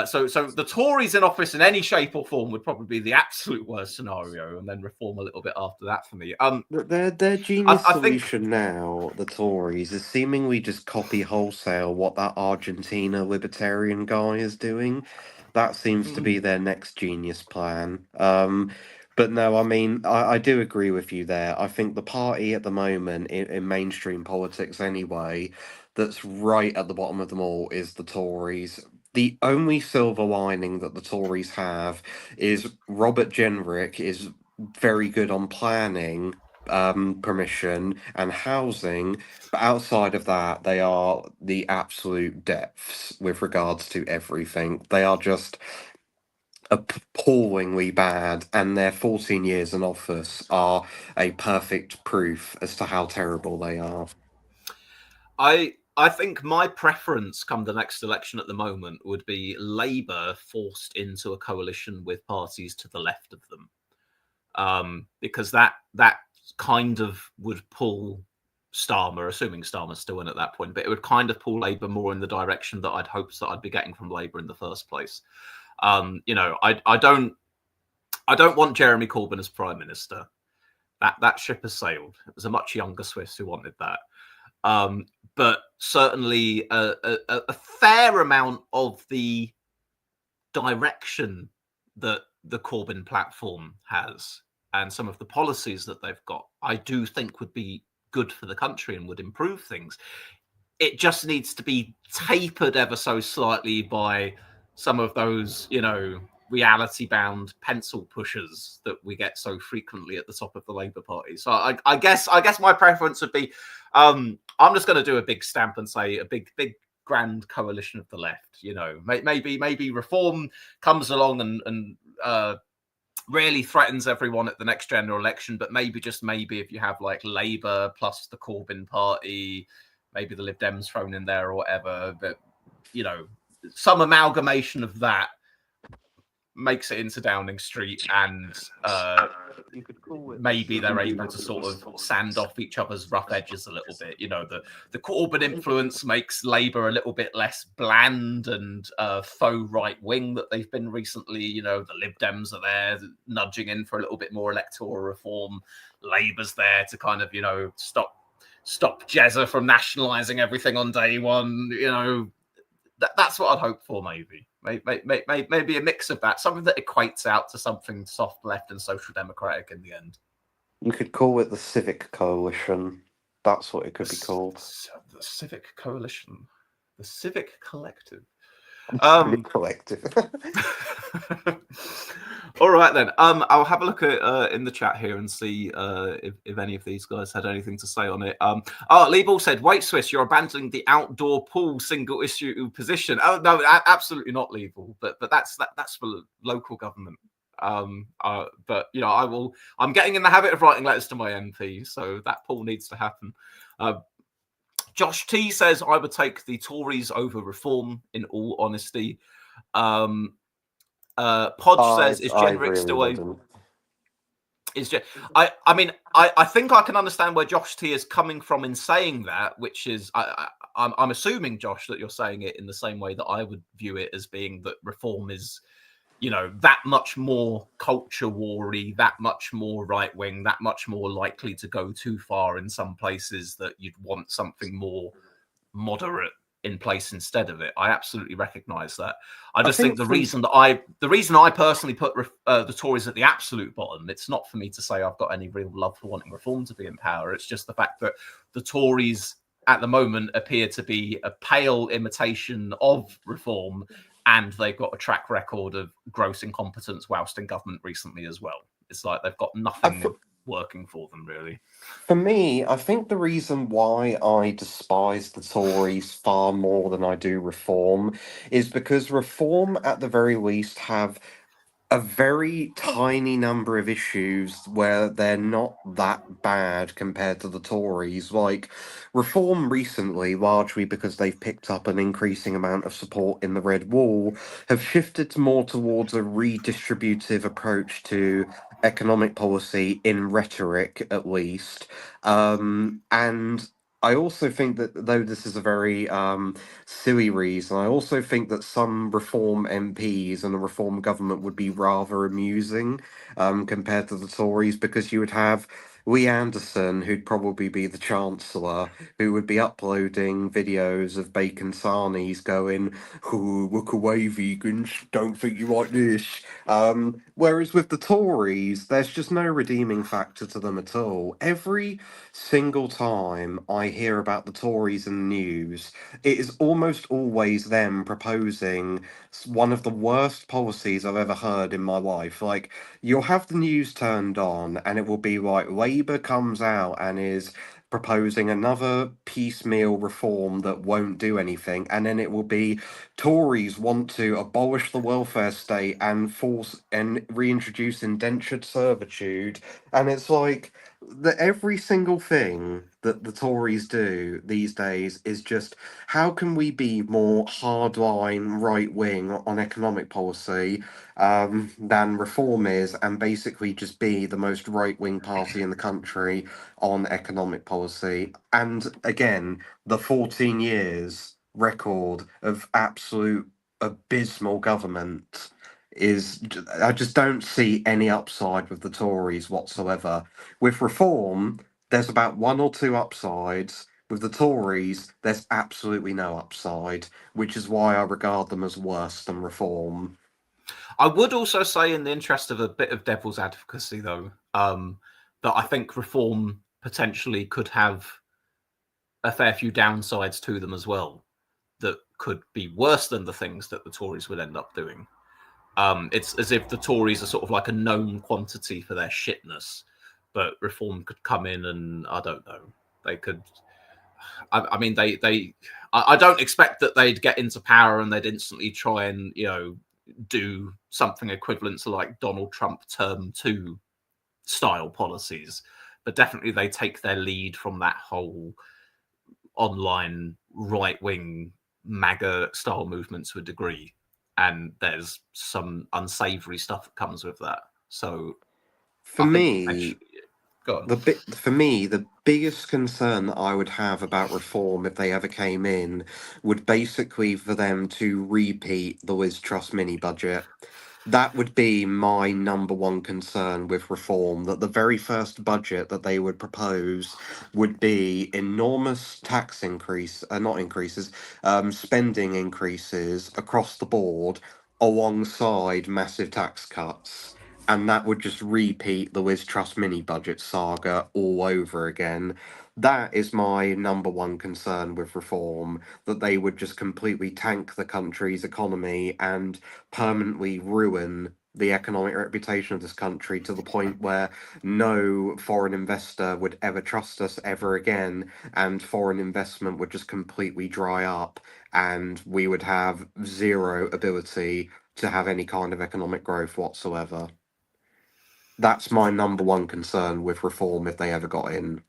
So the Tories in office in any shape or form would probably be the absolute worst scenario, and then reform a little bit after that for me. Their genius I think solution now, the Tories, is seemingly just copy wholesale what that Argentina libertarian guy is doing. That seems to be their next genius plan. But no, I mean, I do agree with you there. I think the party at the moment in mainstream politics, anyway, that's right at the bottom of them all is the Tories. The only silver lining that the Tories have is Robert Jenrick is very good on planning, permission, and housing, but outside of that, they are the absolute depths with regards to everything. They are just appallingly bad, and their 14 years in office are a perfect proof as to how terrible they are. I think my preference come the next election at the moment would be Labour forced into a coalition with parties to the left of them, because that kind of would pull Starmer, assuming Starmer's still in at that point, but it would kind of pull Labour more in the direction that I'd hoped that I'd be getting from Labour in the first place. I don't want Jeremy Corbyn as Prime Minister. That ship has sailed. It was a much younger Swiss who wanted that. But certainly a fair amount of the direction that the Corbyn platform has and some of the policies that they've got, I do think would be good for the country and would improve things. It just needs to be tapered ever so slightly by some of those, reality bound pencil pushers that we get so frequently at the top of the Labour Party. So I guess my preference would be I'm just going to do a big stamp and say a big grand coalition of the left. Maybe reform comes along and really threatens everyone at the next general election, but maybe if you have like Labour plus the Corbyn party, maybe the Lib Dems thrown in there or whatever, but some amalgamation of that makes it into Downing Street, and you could call it maybe they're able to sort of sand off each other's rough edges a little bit. The Corbyn influence makes Labour a little bit less bland and faux right wing that they've been recently. The Lib Dems are there nudging in for a little bit more electoral reform. Labour's there to kind of stop Gaza from nationalising everything on day one. That's what I'd hope for, maybe a mix of that, something that equates out to something soft left and social democratic in the end. You could call it the Civic Coalition. That's what it could be called. The Civic Coalition. The Civic Collective. Collective. All right then. I'll have a look at in the chat here and see if any of these guys had anything to say on it. Lee Ball said, "Wait, Swiss, you're abandoning the outdoor pool single issue position." Oh no, absolutely not, Lee Ball. But that's for local government. But I will. I'm getting in the habit of writing letters to my MP, so that pool needs to happen. Josh T says, "I would take the Tories over Reform, in all honesty." Podge says, "Is Generic still able?" I think I can understand where Josh T is coming from in saying that, which is I'm assuming, Josh, that you're saying it in the same way that I would view it, as being that Reform is that much more culture war-y, that much more right-wing, that much more likely to go too far in some places, that you'd want something more moderate in place instead of it. I absolutely recognise that. I think the reason I personally put the Tories at the absolute bottom, it's not for me to say I've got any real love for wanting Reform to be in power. It's just the fact that the Tories at the moment appear to be a pale imitation of Reform, and they've got a track record of gross incompetence whilst in government recently as well. It's like they've got nothing working for them, really. For me, I think the reason why I despise the Tories far more than I do Reform is because Reform, at the very least, have a very tiny number of issues where they're not that bad compared to the Tories. Like, Reform recently, largely because they've picked up an increasing amount of support in the Red Wall, have shifted more towards a redistributive approach to economic policy, in rhetoric at least. And I also think that, though this is a very silly reason, I also think that some Reform MPs and the Reform government would be rather amusing compared to the Tories, because you would have Lee Anderson, who'd probably be the Chancellor, who would be uploading videos of bacon sarnies going, "Oh, look away, vegans, don't think you like this." Whereas with the Tories, there's just no redeeming factor to them at all. Every single time I hear about the Tories in the news, it is almost always them proposing one of the worst policies I've ever heard in my life. Like, you'll have the news turned on, and it will be like Labour comes out and is proposing another piecemeal reform that won't do anything, and then it will be Tories want to abolish the welfare state and force and reintroduce indentured servitude, and it's like that every single thing that the Tories do these days is just, how can we be more hardline right wing on economic policy than Reform is, and basically just be the most right wing party in the country on economic policy. And again, the 14 years record of absolute abysmal government I just don't see any upside with the Tories whatsoever. With Reform, there's about one or two upsides. With the Tories, there's absolutely no upside, which is why I regard them as worse than Reform. I would also say, in the interest of a bit of devil's advocacy, though, that I think Reform potentially could have a fair few downsides to them as well that could be worse than the things that the Tories would end up doing. It's as if the Tories are sort of like a known quantity for their shitness, but Reform could come in and I don't know. They could. I mean, I don't expect that they'd get into power and they'd instantly try and do something equivalent to like Donald Trump term 2 style policies, but definitely they take their lead from that whole online right wing MAGA style movement to a degree, and there's some unsavory stuff that comes with that. So For I think me, potentially, go on. the biggest concern that I would have about Reform if they ever came in would basically for them to repeat the Liz Truss mini budget. That would be my number one concern with Reform, that the very first budget that they would propose would be enormous tax not increases, spending increases across the board alongside massive tax cuts. And that would just repeat the Liz Truss mini budget saga all over again. That is my number one concern with Reform, that they would just completely tank the country's economy and permanently ruin the economic reputation of this country to the point where no foreign investor would ever trust us ever again, and foreign investment would just completely dry up, and we would have zero ability to have any kind of economic growth whatsoever. That's my number one concern with Reform if they ever got in.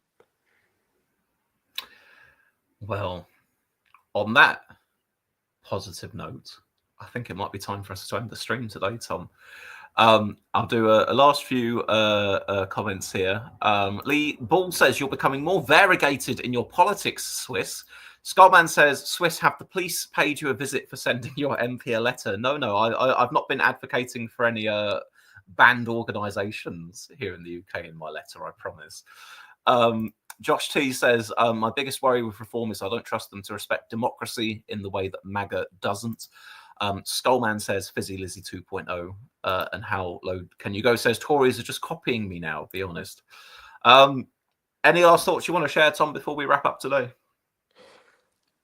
Well, on that positive note, I think it might be time for us to end the stream today, Tom. I'll do a last few comments here. Lee Ball says you're becoming more variegated in your politics, Swiss. Skullman says Swiss have the police paid you a visit for sending your MP a letter. No, I've not been advocating for any banned organisations here in the UK in my letter, I promise. Josh T says, my biggest worry with Reform is I don't trust them to respect democracy in the way that MAGA doesn't. Skullman says Fizzy Lizzy 2.0 and how low can you go? Says Tories are just copying me now, be honest. Any last thoughts you want to share, Tom, before we wrap up today?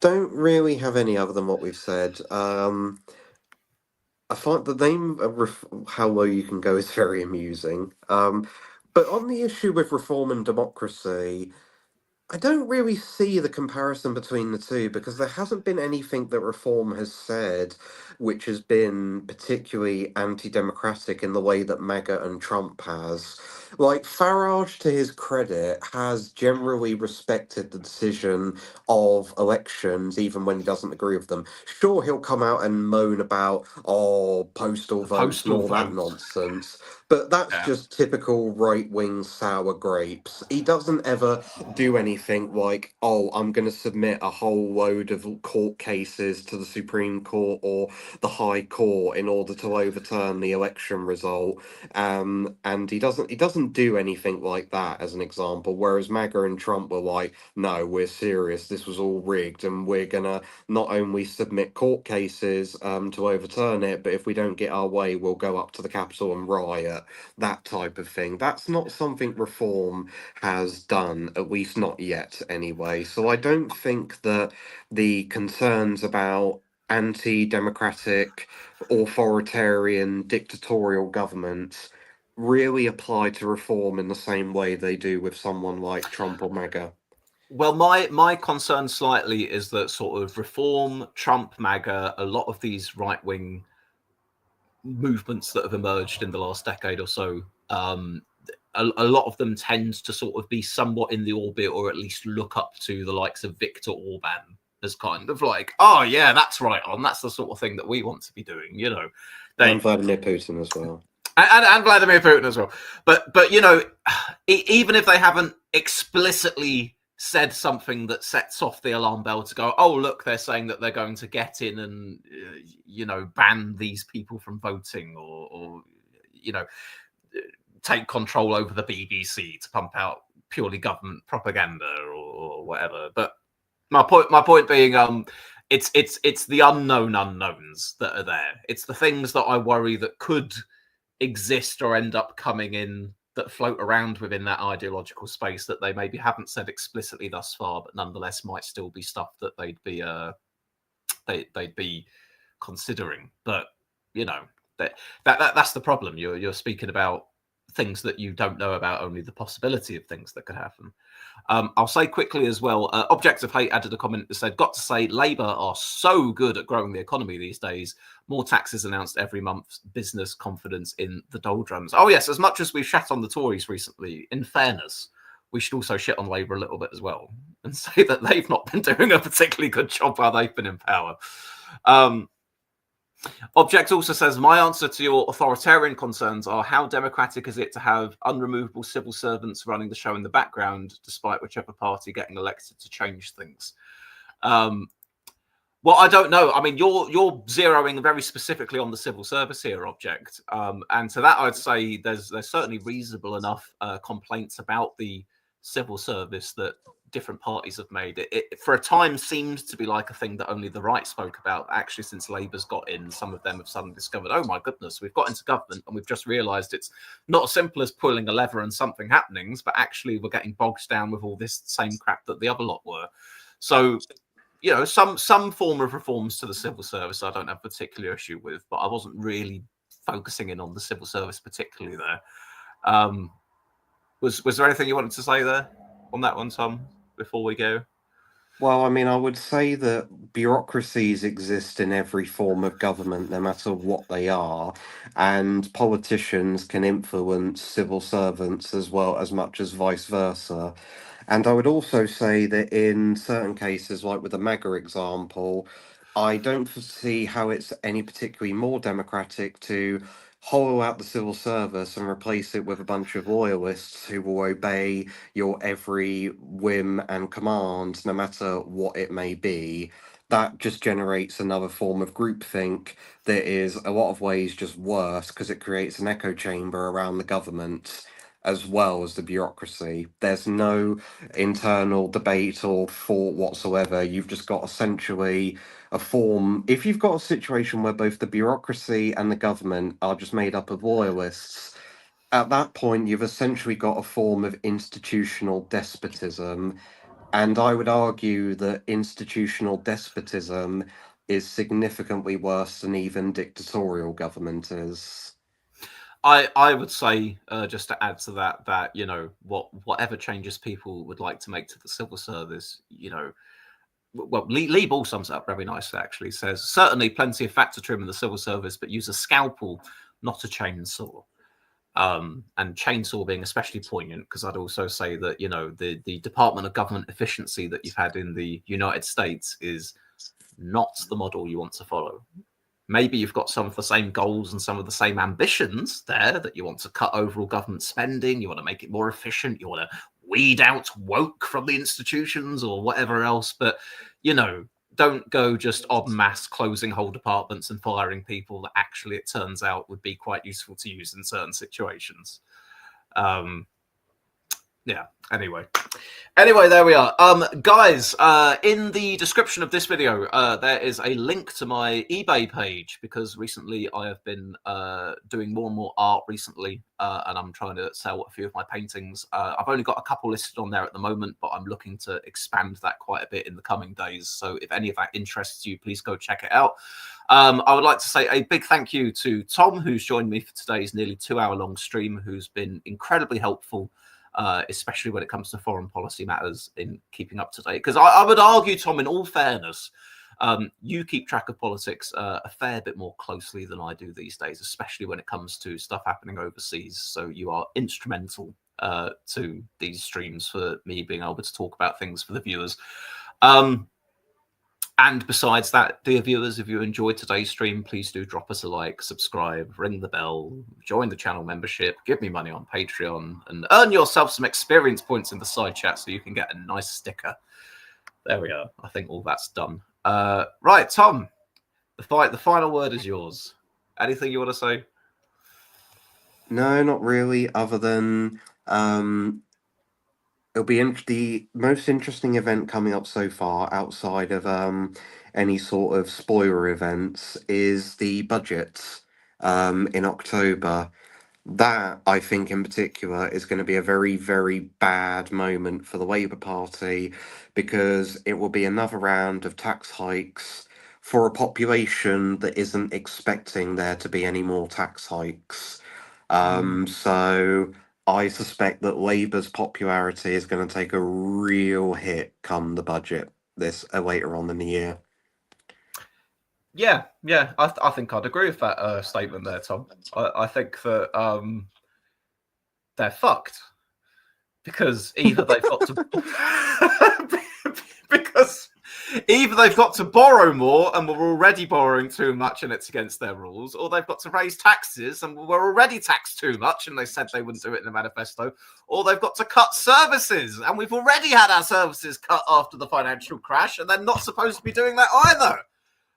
Don't really have any other than what we've said. I find the name of How Low You Can Go is very amusing. But on the issue with Reform and democracy, I don't really see the comparison between the two because there hasn't been anything that Reform has said which has been particularly anti-democratic in the way that MAGA and Trump has. Like Farage, to his credit, has generally respected the decision of elections, even when he doesn't agree with them. Sure, he'll come out and moan about, postal The votes and postal all that vote. nonsense, but that's Yeah. just typical right-wing sour grapes. He doesn't ever do anything like, oh, I'm going to submit a whole load of court cases to the Supreme Court or the High Court in order to overturn the election result. And he doesn't do anything like that as an example. Whereas MAGA and Trump were like, no, we're serious. This was all rigged, and we're gonna not only submit court cases to overturn it, but if we don't get our way, we'll go up to the Capitol and riot. That type of thing. That's not something Reform has done, at least not yet anyway. So I don't think that the concerns about anti democratic, authoritarian, dictatorial governments really apply to Reform in the same way they do with someone like Trump or MAGA. Well, my concern slightly is that sort of Reform, Trump, MAGA, a lot of these right wing movements that have emerged in the last decade or so, a lot of them tend to sort of be somewhat in the orbit, or at least look up to the likes of Viktor Orban as kind of like, oh yeah, that's right on. That's the sort of thing that we want to be doing, you know. And Vladimir Putin as well. And Vladimir Putin as well. But even if they haven't explicitly said something that sets off the alarm bell to go, oh, look, they're saying that they're going to get in and, ban these people from voting or take control over the BBC to pump out purely government propaganda or whatever. But my point being, it's the unknown unknowns that are there. It's the things that I worry that could exist or end up coming in that float around within that ideological space that they maybe haven't said explicitly thus far, but nonetheless might still be stuff that they'd be considering. But that's the problem. You're speaking about things that you don't know about, only the possibility of things that could happen. I'll say quickly as well, Object of Hate added a comment that said, got to say, Labour are so good at growing the economy these days. More taxes announced every month, business confidence in the doldrums. Oh yes, as much as we've shat on the Tories recently, in fairness, we should also shit on Labour a little bit as well and say that they've not been doing a particularly good job while they've been in power. Object also says, my answer to your authoritarian concerns are, how democratic is it to have unremovable civil servants running the show in the background, despite whichever party getting elected to change things? Well, I don't know. I mean, you're zeroing very specifically on the civil service here, Object. And to that, I'd say there's certainly reasonable enough complaints about the civil service that different parties have made. It for a time seemed to be like a thing that only the right spoke about. Actually, since Labour's got in, some of them have suddenly discovered, oh my goodness, we've got into government and we've just realised it's not as simple as pulling a lever and something happenings, but actually we're getting bogged down with all this same crap that the other lot were. So, some form of reforms to the civil service I don't have a particular issue with, but I wasn't really focusing in on the civil service particularly there. Was there anything you wanted to say there on that one, Tom, before we go? Well, I mean, I would say that bureaucracies exist in every form of government, no matter what they are, and politicians can influence civil servants as well as much as vice versa. And I would also say that in certain cases, like with the MAGA example, I don't foresee how it's any particularly more democratic to hollow out the civil service and replace it with a bunch of loyalists who will obey your every whim and command, no matter what it may be. That just generates another form of groupthink that is a lot of ways just worse because it creates an echo chamber around the government as well as the bureaucracy. There's no internal debate or thought whatsoever. You've just got essentially a form. If you've got a situation where both the bureaucracy and the government are just made up of loyalists, at that point you've essentially got a form of institutional despotism. And I would argue that institutional despotism is significantly worse than even dictatorial government is. I would say, just to add to that whatever changes people would like to make to the civil service, well, Lee Ball sums it up very nicely, actually. Says, certainly plenty of fat to trim in the civil service, but use a scalpel, not a chainsaw. And chainsaw being especially poignant, because I'd also say that, the Department of Government Efficiency that you've had in the United States is not the model you want to follow. Maybe you've got some of the same goals and some of the same ambitions there, that you want to cut overall government spending, you want to make it more efficient, you want to weed out woke from the institutions or whatever else. But, don't go just en masse closing whole departments and firing people that actually, it turns out, would be quite useful to use in certain situations. Yeah, anyway, there we are. Guys, in the description of this video, there is a link to my eBay page, because recently I have been doing more and more art recently, and I'm trying to sell a few of my paintings. I've only got a couple listed on there at the moment, but I'm looking to expand that quite a bit in the coming days. So if any of that interests you, please go check it out. I would like to say a big thank you to Tom, who's joined me for today's nearly 2-hour-long stream, who's been incredibly helpful, especially when it comes to foreign policy matters in keeping up to date. Because I would argue, Tom, in all fairness, you keep track of politics a fair bit more closely than I do these days, especially when it comes to stuff happening overseas. So you are instrumental to these streams for me being able to talk about things for the viewers. And besides that, dear viewers, if you enjoyed today's stream, please do drop us a like, subscribe, ring the bell, join the channel membership, give me money on Patreon, and earn yourself some experience points in the side chat so you can get a nice sticker. There we are. I think all that's done. Right, Tom, the final word is yours. Anything you want to say? No, not really, other than it'll be the most interesting event coming up so far, outside of any sort of spoiler events, is the budget in October. That, I think, in particular, is going to be a very, very bad moment for the Labour Party, because it will be another round of tax hikes for a population that isn't expecting there to be any more tax hikes. So I suspect that Labour's popularity is going to take a real hit come the budget this later on in the year. Yeah, I think I'd agree with that statement there, Tom. I think that they're fucked, because either they've got to because either they've got to borrow more and we're already borrowing too much and it's against their rules, or they've got to raise taxes and we're already taxed too much and they said they wouldn't do it in the manifesto, or they've got to cut services and we've already had our services cut after the financial crash and they're not supposed to be doing that either.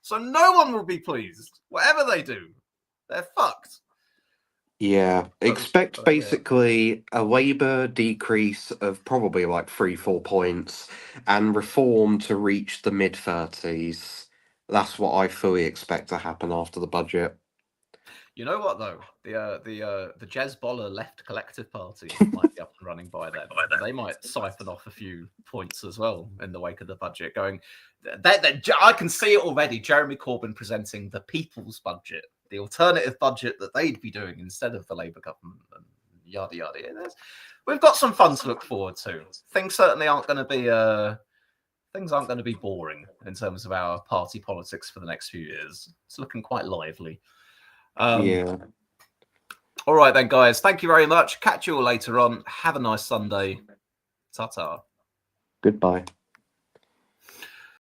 So no one will be pleased. Whatever they do, they're fucked. Yeah, expect basically a Labour decrease of probably like 3-4 points and Reform to reach the mid-30s. That's what I fully expect to happen after the budget. You know what though? The Jezbollah Left Collective Party might be up and running by then. They might siphon off a few points as well in the wake of the budget. I can see it already. Jeremy Corbyn presenting the people's budget, the alternative budget that they'd be doing instead of the Labour government, and yada yada. We've got some fun to look forward to. Things certainly aren't going to be boring in terms of our party politics for the next few years. It's looking quite lively. Yeah. All right then, guys. Thank you very much. Catch you all later on. Have a nice Sunday. Ta-ta. Goodbye.